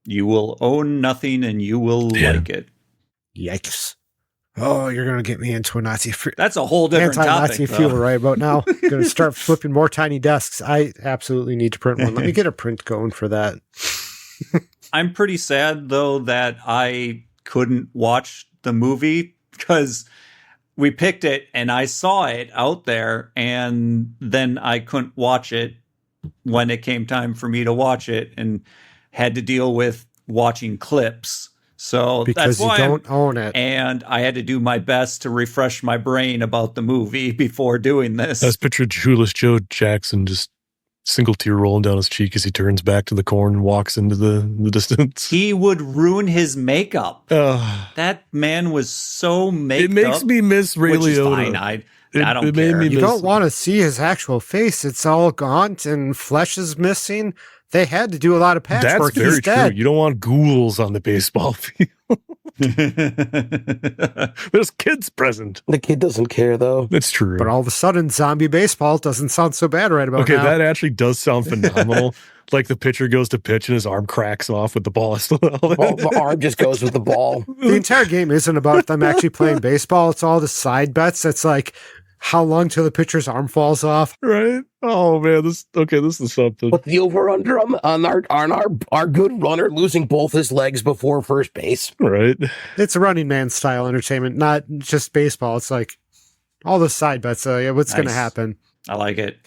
You will own nothing and you will Yeah. like it. Yikes. Oh, you're going to get me into a That's a whole different anti-Nazi topic. fuel though. right about now. Going to start flipping more tiny desks. I absolutely need to print one. Let me get a print going for that. I'm pretty sad though that I couldn't watch the movie because we picked it and I saw it out there and then I couldn't watch it when it came time for me to watch it and had to deal with watching clips. So Because that's you why don't own it. and I had to do my best to refresh my brain about the movie before doing this. I was pictured Shoeless Joe Jackson just single tear rolling down his cheek as he turns back to the corn and walks into the distance. He would ruin his makeup. Uh, That man was so made it makes up, me miss Ray which is Liotta. fine. I It don't made care. me You miss- don't want to see his actual face. It's all gaunt and flesh is missing. They had to do a lot of That's patchwork. very He's true. dead. You don't want ghouls on the baseball field. There's kids present. The kid doesn't care though. That's true. But all of a sudden, zombie baseball doesn't sound so bad right about Okay, now. that actually does sound phenomenal. Like the pitcher goes to pitch and his arm cracks off with the ball still out. Well, the arm just goes with the ball. The entire game isn't about them actually playing baseball. It's all the side bets. It's like how long till the pitcher's arm falls off. Right? Oh man, this is something. But the over under on our good runner losing both his legs before first base. Right? It's a Running Man style entertainment, not just baseball. It's like all the side bets. What's going to Nice. happen? I like it.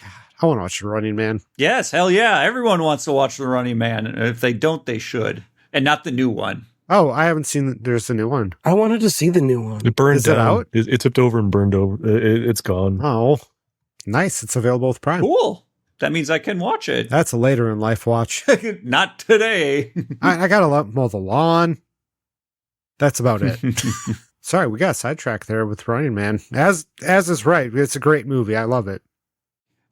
I want to watch the Running Man. Yes, hell yeah. Everyone wants to watch The Running Man. And if they don't, they should. And not the new one. Oh, I haven't seen. There's a new one. I wanted to see the new one. It burned Is it down. out? It tipped over and burned over. It's gone. Oh, nice. It's available with Prime. Cool. That means I can watch it. That's a later in life watch. Not today. I got to mow the lawn. That's about it. Sorry, we got sidetracked there with Running Man. As is right. It's a great movie. I love it.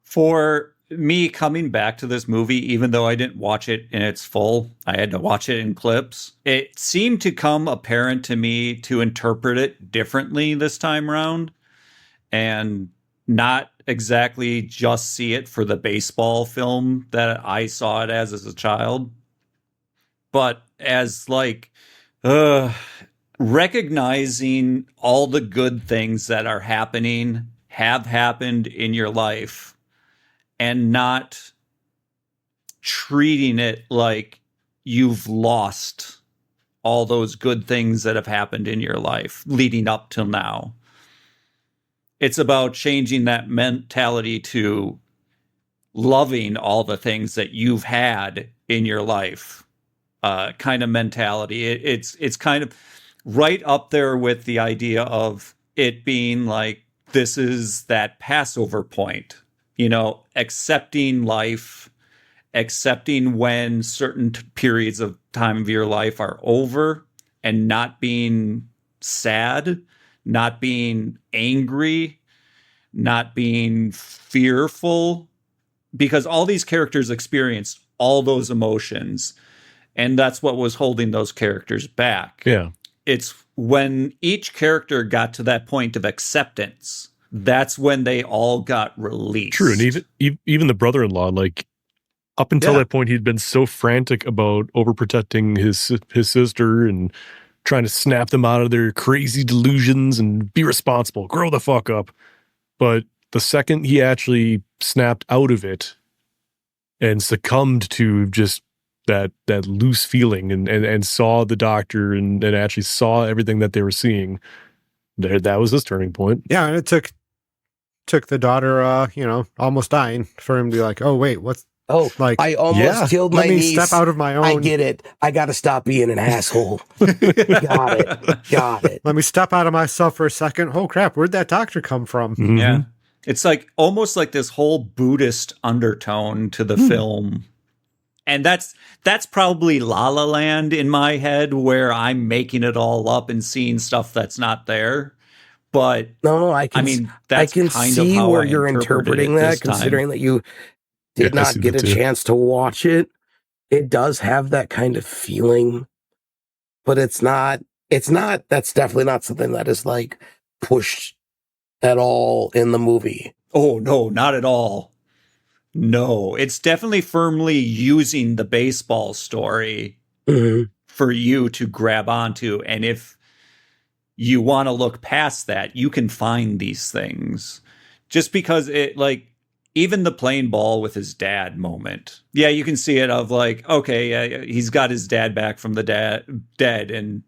For me coming back to this movie, even though I didn't watch it in its full, I had to watch it in clips. It seemed to come apparent to me to interpret it differently this time around and not exactly just see it for the baseball film that I saw it as a child, but as like, recognizing all the good things that are happening, have happened in your life, and not treating it like you've lost all those good things that have happened in your life leading up till now. It's about changing that mentality to loving all the things that you've had in your life, kind of mentality. It's kind of right up there with the idea of it being like, this is that Passover point, accepting life, accepting when certain periods of time of your life are over, and not being sad, not being angry, not being fearful, because all these characters experienced all those emotions, and that's what was holding those characters back. Yeah. It's when each character got to that point of acceptance, that's when they all got released. True. And even the brother-in-law, like, up until that point, he'd been so frantic about overprotecting his sister and trying to snap them out of their crazy delusions and be responsible, grow the fuck up. But the second he actually snapped out of it and succumbed to just that loose feeling and saw the doctor and actually saw everything that they were seeing, that was his turning point. Yeah, and it took the daughter, almost dying for him to be like, oh wait, what's like? I almost killed my let me niece. step out of my own. I get it. I got to stop being an asshole. Got it. Let me step out of myself for a second. Oh crap, where'd that doctor come from? Mm-hmm. Yeah. It's like almost like this whole Buddhist undertone to the film. And that's probably La La Land in my head, where I'm making it all up and seeing stuff that's not there. But no, I can kind see of how where I you're interpreting that, considering that you did not get a chance to watch it. It does have that kind of feeling, but it's not, that's definitely not something that is like pushed at all in the movie. Oh, no, not at all. No, it's definitely firmly using the baseball story for you to grab onto. And if you want to look past that, you can find these things. Just because it, like, even the playing ball with his dad moment. Yeah, you can see it of like, okay, he's got his dad back from the dead, and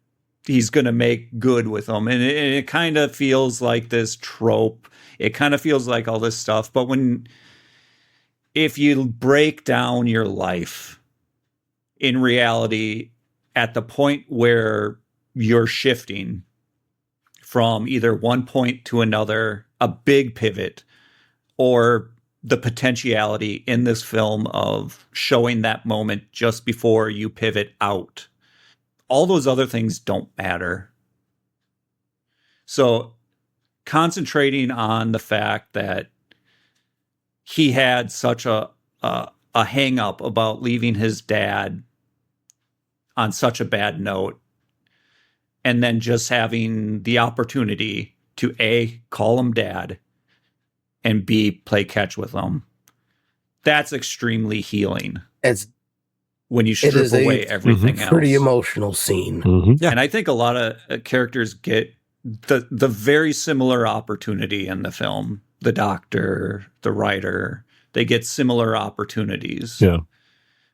he's going to make good with him. And it kind of feels like this trope. It kind of feels like all this stuff. But if you break down your life in reality at the point where you're shifting from either one point to another, a big pivot, or the potentiality in this film of showing that moment just before you pivot out, all those other things don't matter. So concentrating on the fact that he had such a hang up about leaving his dad on such a bad note, and then just having the opportunity to A, call him dad, and B, play catch with him. That's extremely healing. It's when you strip away everything else. Pretty emotional scene. Mm-hmm. Yeah. And I think a lot of characters get the very similar opportunity in the film. The doctor, the writer, they get similar opportunities. Yeah.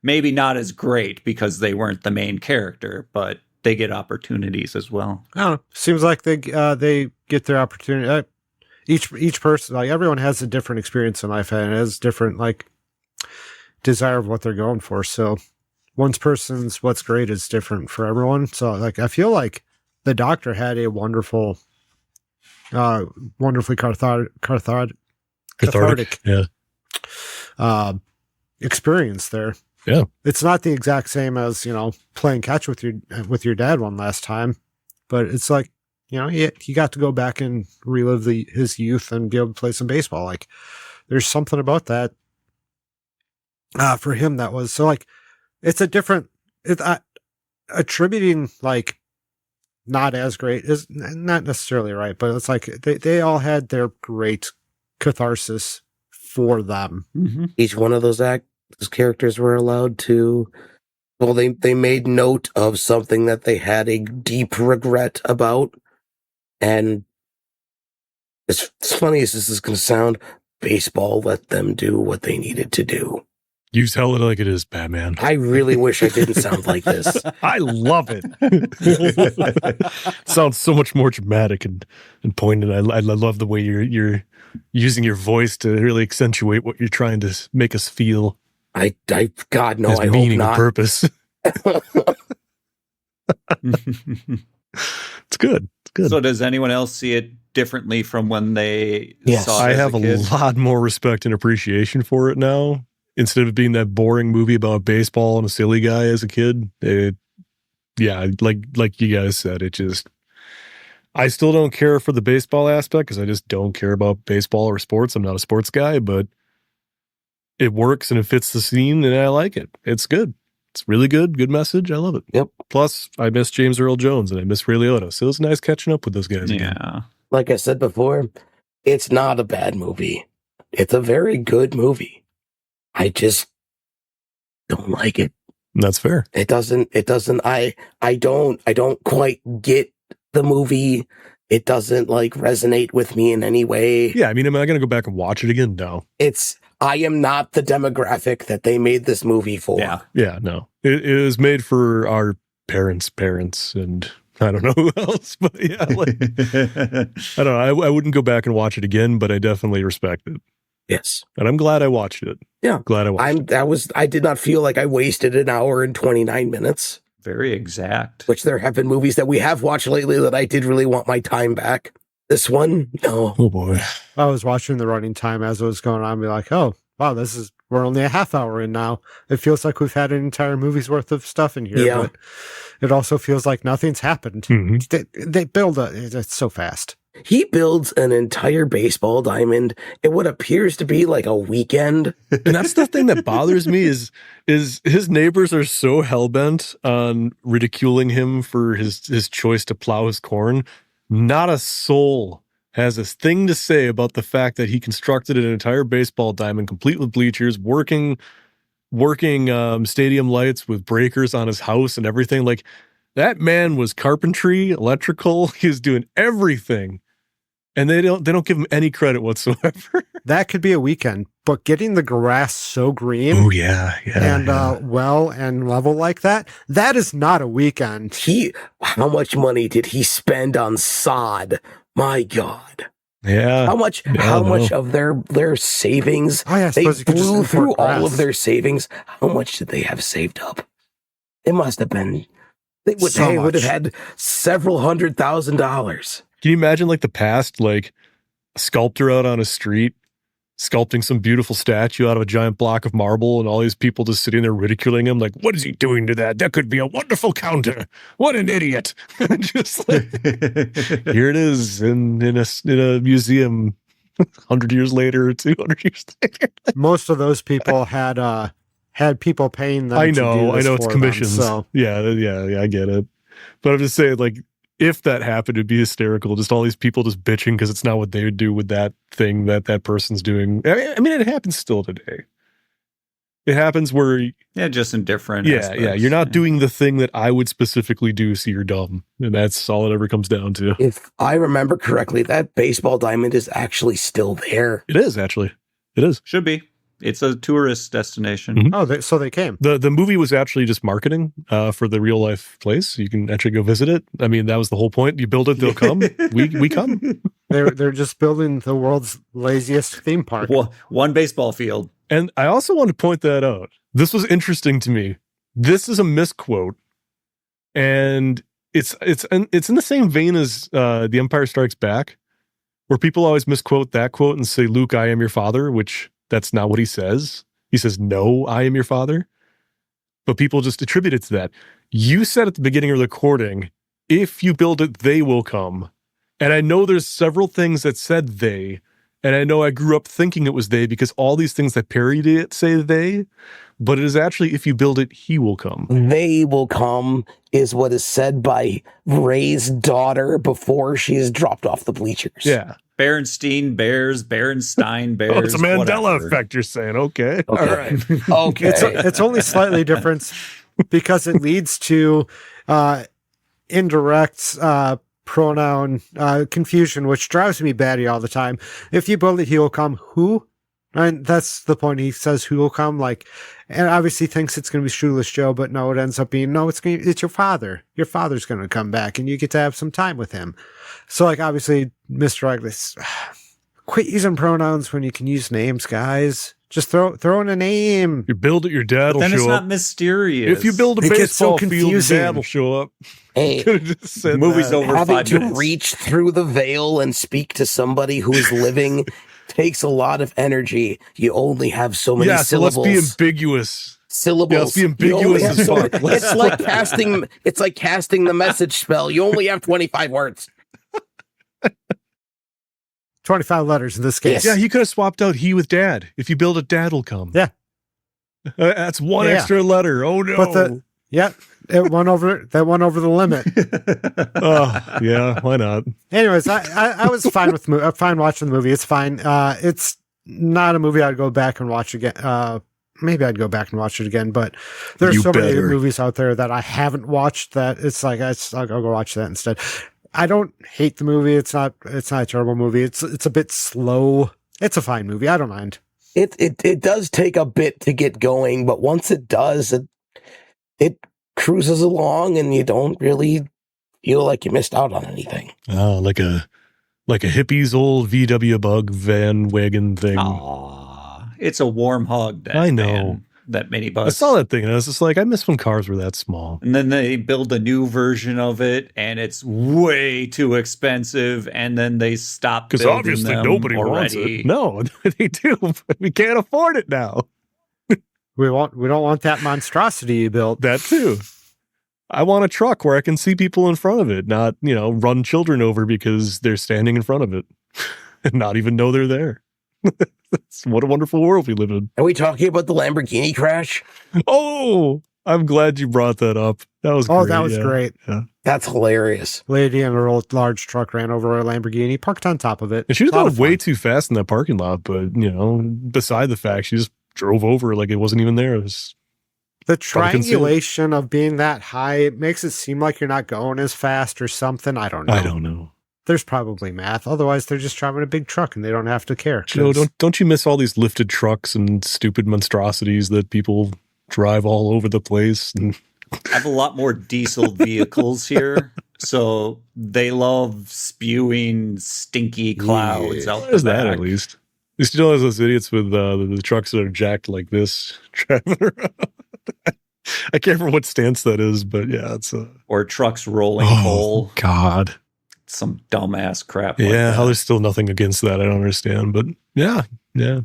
Maybe not as great because they weren't the main character, but they get opportunities as well. I don't know. Seems like they get their opportunity. Each person, like, everyone has a different experience in life and has different, like, desire of what they're going for. So one person's what's great is different for everyone. So, like, I feel like the doctor had a wonderfully cathartic experience there. Yeah. It's not the exact same as, playing catch with your dad one last time, but it's like, he got to go back and relive his youth and be able to play some baseball. Like, there's something about that for him that was so, like, it's a different. Attributing, like, not as great is not necessarily right, but it's like they all had their great catharsis for them. Mm-hmm. Each one of those characters were allowed to Well, they made note of something that they had a deep regret about, and as funny as this is going to sound, baseball let them do what they needed to do. You tell it like it is, Batman. I really wish I didn't sound like this. I love it. Sounds so much more dramatic and poignant. I love the way you're using your voice to really accentuate what you're trying to make us feel. God, no, Has I hope meaning not. and purpose. It's good. It's good. So does anyone else see it differently from when they Yes. saw it I as have a a kid? lot more respect and appreciation for it now. Instead of being that boring movie about baseball and a silly guy as a kid, like you guys said, I still don't care for the baseball aspect because I just don't care about baseball or sports. I'm not a sports guy, but it works and it fits the scene and I like it. It's good. It's really good. Good message. I love it. Yep. Plus, I miss James Earl Jones and I miss Ray Liotta. So it's nice catching up with those guys again. Yeah. Like I said before, it's not a bad movie. It's a very good movie. I just don't like it. That's fair. I don't quite get the movie. It doesn't like resonate with me in any way. Yeah, I mean, am I going to go back and watch it again? No. I am not the demographic that they made this movie for. Yeah. Yeah, no. It was made for our parents, and I don't know who else, but yeah, like, I don't know. I wouldn't go back and watch it again, but I definitely respect it. Yes. And I'm glad I watched it. Yeah. Glad I watched it. I did not feel like I wasted an hour and 29 minutes. Very exact. Which there have been movies that we have watched lately that I did really want my time back. This one, no. Oh boy. I was watching the running time as it was going on, be like, oh, wow, we're only a half hour in now. It feels like we've had an entire movie's worth of stuff in here, but it also feels like nothing's happened. Mm-hmm. They build it's so fast. He builds an entire baseball diamond in what appears to be like a weekend. And that's the thing that bothers me is his neighbors are so hell-bent on ridiculing him for his choice to plow his corn. Not a soul has a thing to say about the fact that he constructed an entire baseball diamond complete with bleachers, working stadium lights with breakers on his house and everything. Like, that man was carpentry, electrical. He was doing everything. And they don't give him any credit whatsoever. That could be a weekend, but getting the grass so green and well and level like that is not a weekend. How much money did he spend on sod? My God. Yeah. How much of their savings? Oh, yeah, they blew through all of their savings. How much did they have saved up? It must have been, they would have had several $100,000. Can you imagine like the past, like a sculptor out on a street sculpting some beautiful statue out of a giant block of marble and all these people just sitting there ridiculing him? Like, what is he doing to that? That could be a wonderful counter. What an idiot. Just like, here it is in a museum 100 years later or 200 years later. Most of those people had people paying them. I know it's commissions. Them, so. Yeah, I get it. But I'm just saying, like, if that happened, it'd be hysterical. Just all these people just bitching because it's not what they would do with that thing that person's doing. I mean, it happens still today. It happens where... Yeah, just in different aspects. Yeah. You're not doing the thing that I would specifically do, so you're dumb. And that's all it ever comes down to. If I remember correctly, that baseball diamond is actually still there. It is, actually. It is. Should be. It's a tourist destination. Mm-hmm. Oh, so they came. The movie was actually just marketing for the real life place. You can actually go visit it. I mean, that was the whole point. You build it, they'll come. We come. They're just building the world's laziest theme park. One baseball field. And I also want to point that out. This was interesting to me. This is a misquote, and it's in the same vein as The Empire Strikes Back, where people always misquote that quote and say, "Luke, I am your father," which that's not what he says. He says, "No, I am your father." But people just attribute it to that. You said at the beginning of the recording, if you build it, they will come. And I know there's several things that said they, and I know I grew up thinking it was they because all these things that parodied it say they, but it is actually, if you build it, he will come. They will come is what is said by Ray's daughter before she is dropped off the bleachers. Yeah. Berenstein Bears, Berenstein Bears. Oh, it's a Mandela whatever. effect, you're saying. Okay. All right. Okay. It's only slightly different. because it leads to indirect pronoun confusion, which drives me batty all the time. If you build it, he will come. Who? And that's the point. He says who will come, like, and obviously thinks it's going to be Shoeless Joe, but no, it ends up being, no, it's your father. Your father's going to come back and you get to have some time with him. So, like, obviously, Mr. Douglas, quit using pronouns when you can use names, guys. Just throw in a name. You build it, your dad will show up. Then it's not mysterious. If you build a baseball field, your dad will show up. Hey, the movie's over 5 minutes. Having to reach through the veil and speak to somebody who is living takes a lot of energy. You only have so many syllables. So let's be ambiguous. Syllables. Yeah, let's be ambiguous as fuck. It's like casting the message spell. You only have 25 words. 25 letters in this case. Yeah, you could have swapped out he with dad. If you build it, dad will come. Yeah. That's one extra letter. Oh no. But it went over the limit. Oh, yeah, why not? Anyways, I was fine with fine watching the movie. It's fine. It's not a movie I'd go back and watch again. Maybe I'd go back and watch it again, but there's many movies out there that I haven't watched that it's like I'll go watch that instead. I don't hate the movie. It's not a terrible movie. It's a bit slow. It's a fine movie. I don't mind. It does take a bit to get going, but once it does, it cruises along and you don't really feel like you missed out on anything. Oh, like a hippie's old VW Bug van wagon thing. Aww, it's a warm hug. I know. That minibus. I saw that thing and I was just like, I miss when cars were that small. And then they build a new version of it and it's way too expensive. And then they stop building them. Because obviously nobody wants it. No, they do. But we can't afford it now. We don't want that monstrosity you built. That too. I want a truck where I can see people in front of it, not, run children over because they're standing in front of it and not even know they're there. What a wonderful world we live in. Are we talking about the Lamborghini crash? Oh, I'm glad you brought that up. That was great. Oh, that was great. Yeah. That's hilarious. Lady in a large truck ran over a Lamborghini, parked on top of it. And she was going way too fast in that parking lot, but, beside the fact, she just drove over like it wasn't even there. It was the triangulation of being that high, it makes it seem like you're not going as fast or something. I don't know. There's probably math. Otherwise, they're just driving a big truck and they don't have to care. Joe, don't you miss all these lifted trucks and stupid monstrosities that people drive all over the place? And I have a lot more diesel vehicles here, so they love spewing stinky clouds out the back. That at least. You still have those idiots with the trucks that are jacked like this driving around. I can't remember what stance that is, but yeah, it's or trucks rolling coal. God. Some dumbass crap. Yeah, how there's still nothing against that. I don't understand, but yeah.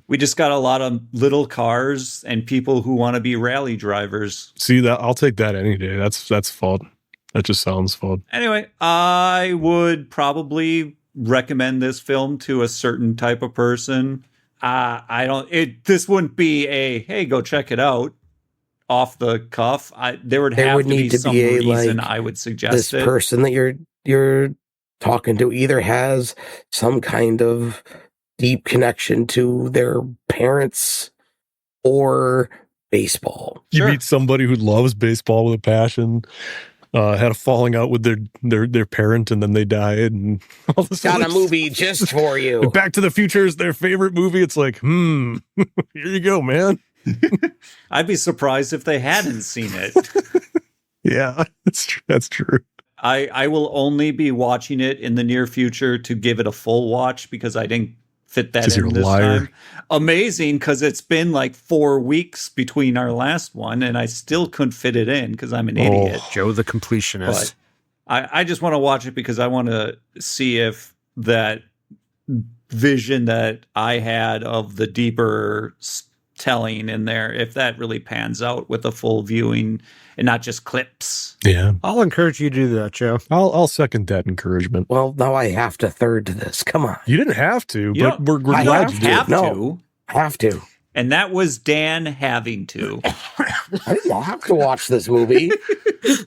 We just got a lot of little cars and people who want to be rally drivers. See that? I'll take that any day. That's fun. That just sounds fun. Anyway, I would probably recommend this film to a certain type of person. This wouldn't be a, hey, go check it out off the cuff. There would need to be some reason I would suggest this person that you're talking to either has some kind of deep connection to their parents or baseball. You meet somebody who loves baseball with a passion, had a falling out with their parent, and then they died, and all this got a movie just for you. Back to the Future is their favorite movie. It's like, here you go, man. I'd be surprised if they hadn't seen it. Yeah, that's true. I will only be watching it in the near future to give it a full watch because I didn't fit that in this time. Amazing, because it's been like 4 weeks between our last one and I still couldn't fit it in because I'm an idiot. Joe the completionist. But I just want to watch it because I want to see if that vision that I had of the deeper telling in there, if that really pans out with a full viewing and not just clips. Yeah. I'll encourage you to do that, Joe. I'll second that encouragement. Well, now I have to third this. Come on. You didn't have to, but we're glad you did. No, have to. And that was Dan having to. I didn't have to watch this movie.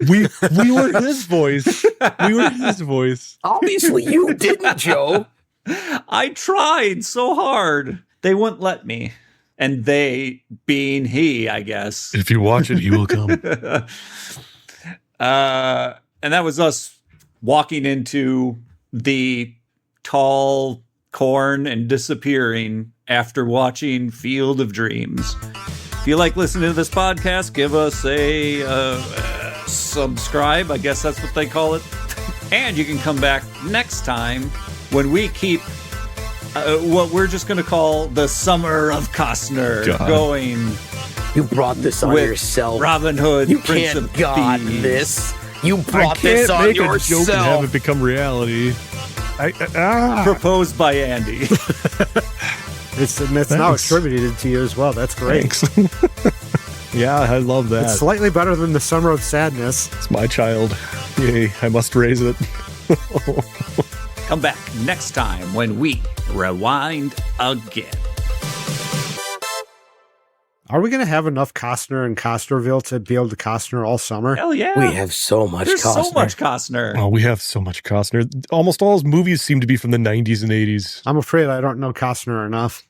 We were his voice. We were his voice. Obviously, you didn't, Joe. I tried so hard. They wouldn't let me. and they being he, I guess. If you watch it, he will come. And that was us walking into the tall corn and disappearing after watching Field of Dreams. If you like listening to this podcast, give us a subscribe. I guess that's what they call it. And you can come back next time when we keep what we're just going to call the Summer of Costner going. You brought this on yourself. Robin Hood, you Prince can't of God Thieves. this. You brought this on make yourself. a joke and have it become reality. Proposed by Andy. It's now attributed to you as well. That's great. Thanks. Yeah, I love that. It's slightly better than the Summer of Sadness. It's my child. Yay, I must raise it. Come back next time when we rewind again. Are we going to have enough Costner in Costnerville to be able to Costner all summer? Hell yeah. We have so much There's Costner. so much Costner. Oh, we have so much Costner. Almost all his movies seem to be from the 90s and 80s. I'm afraid I don't know Costner enough.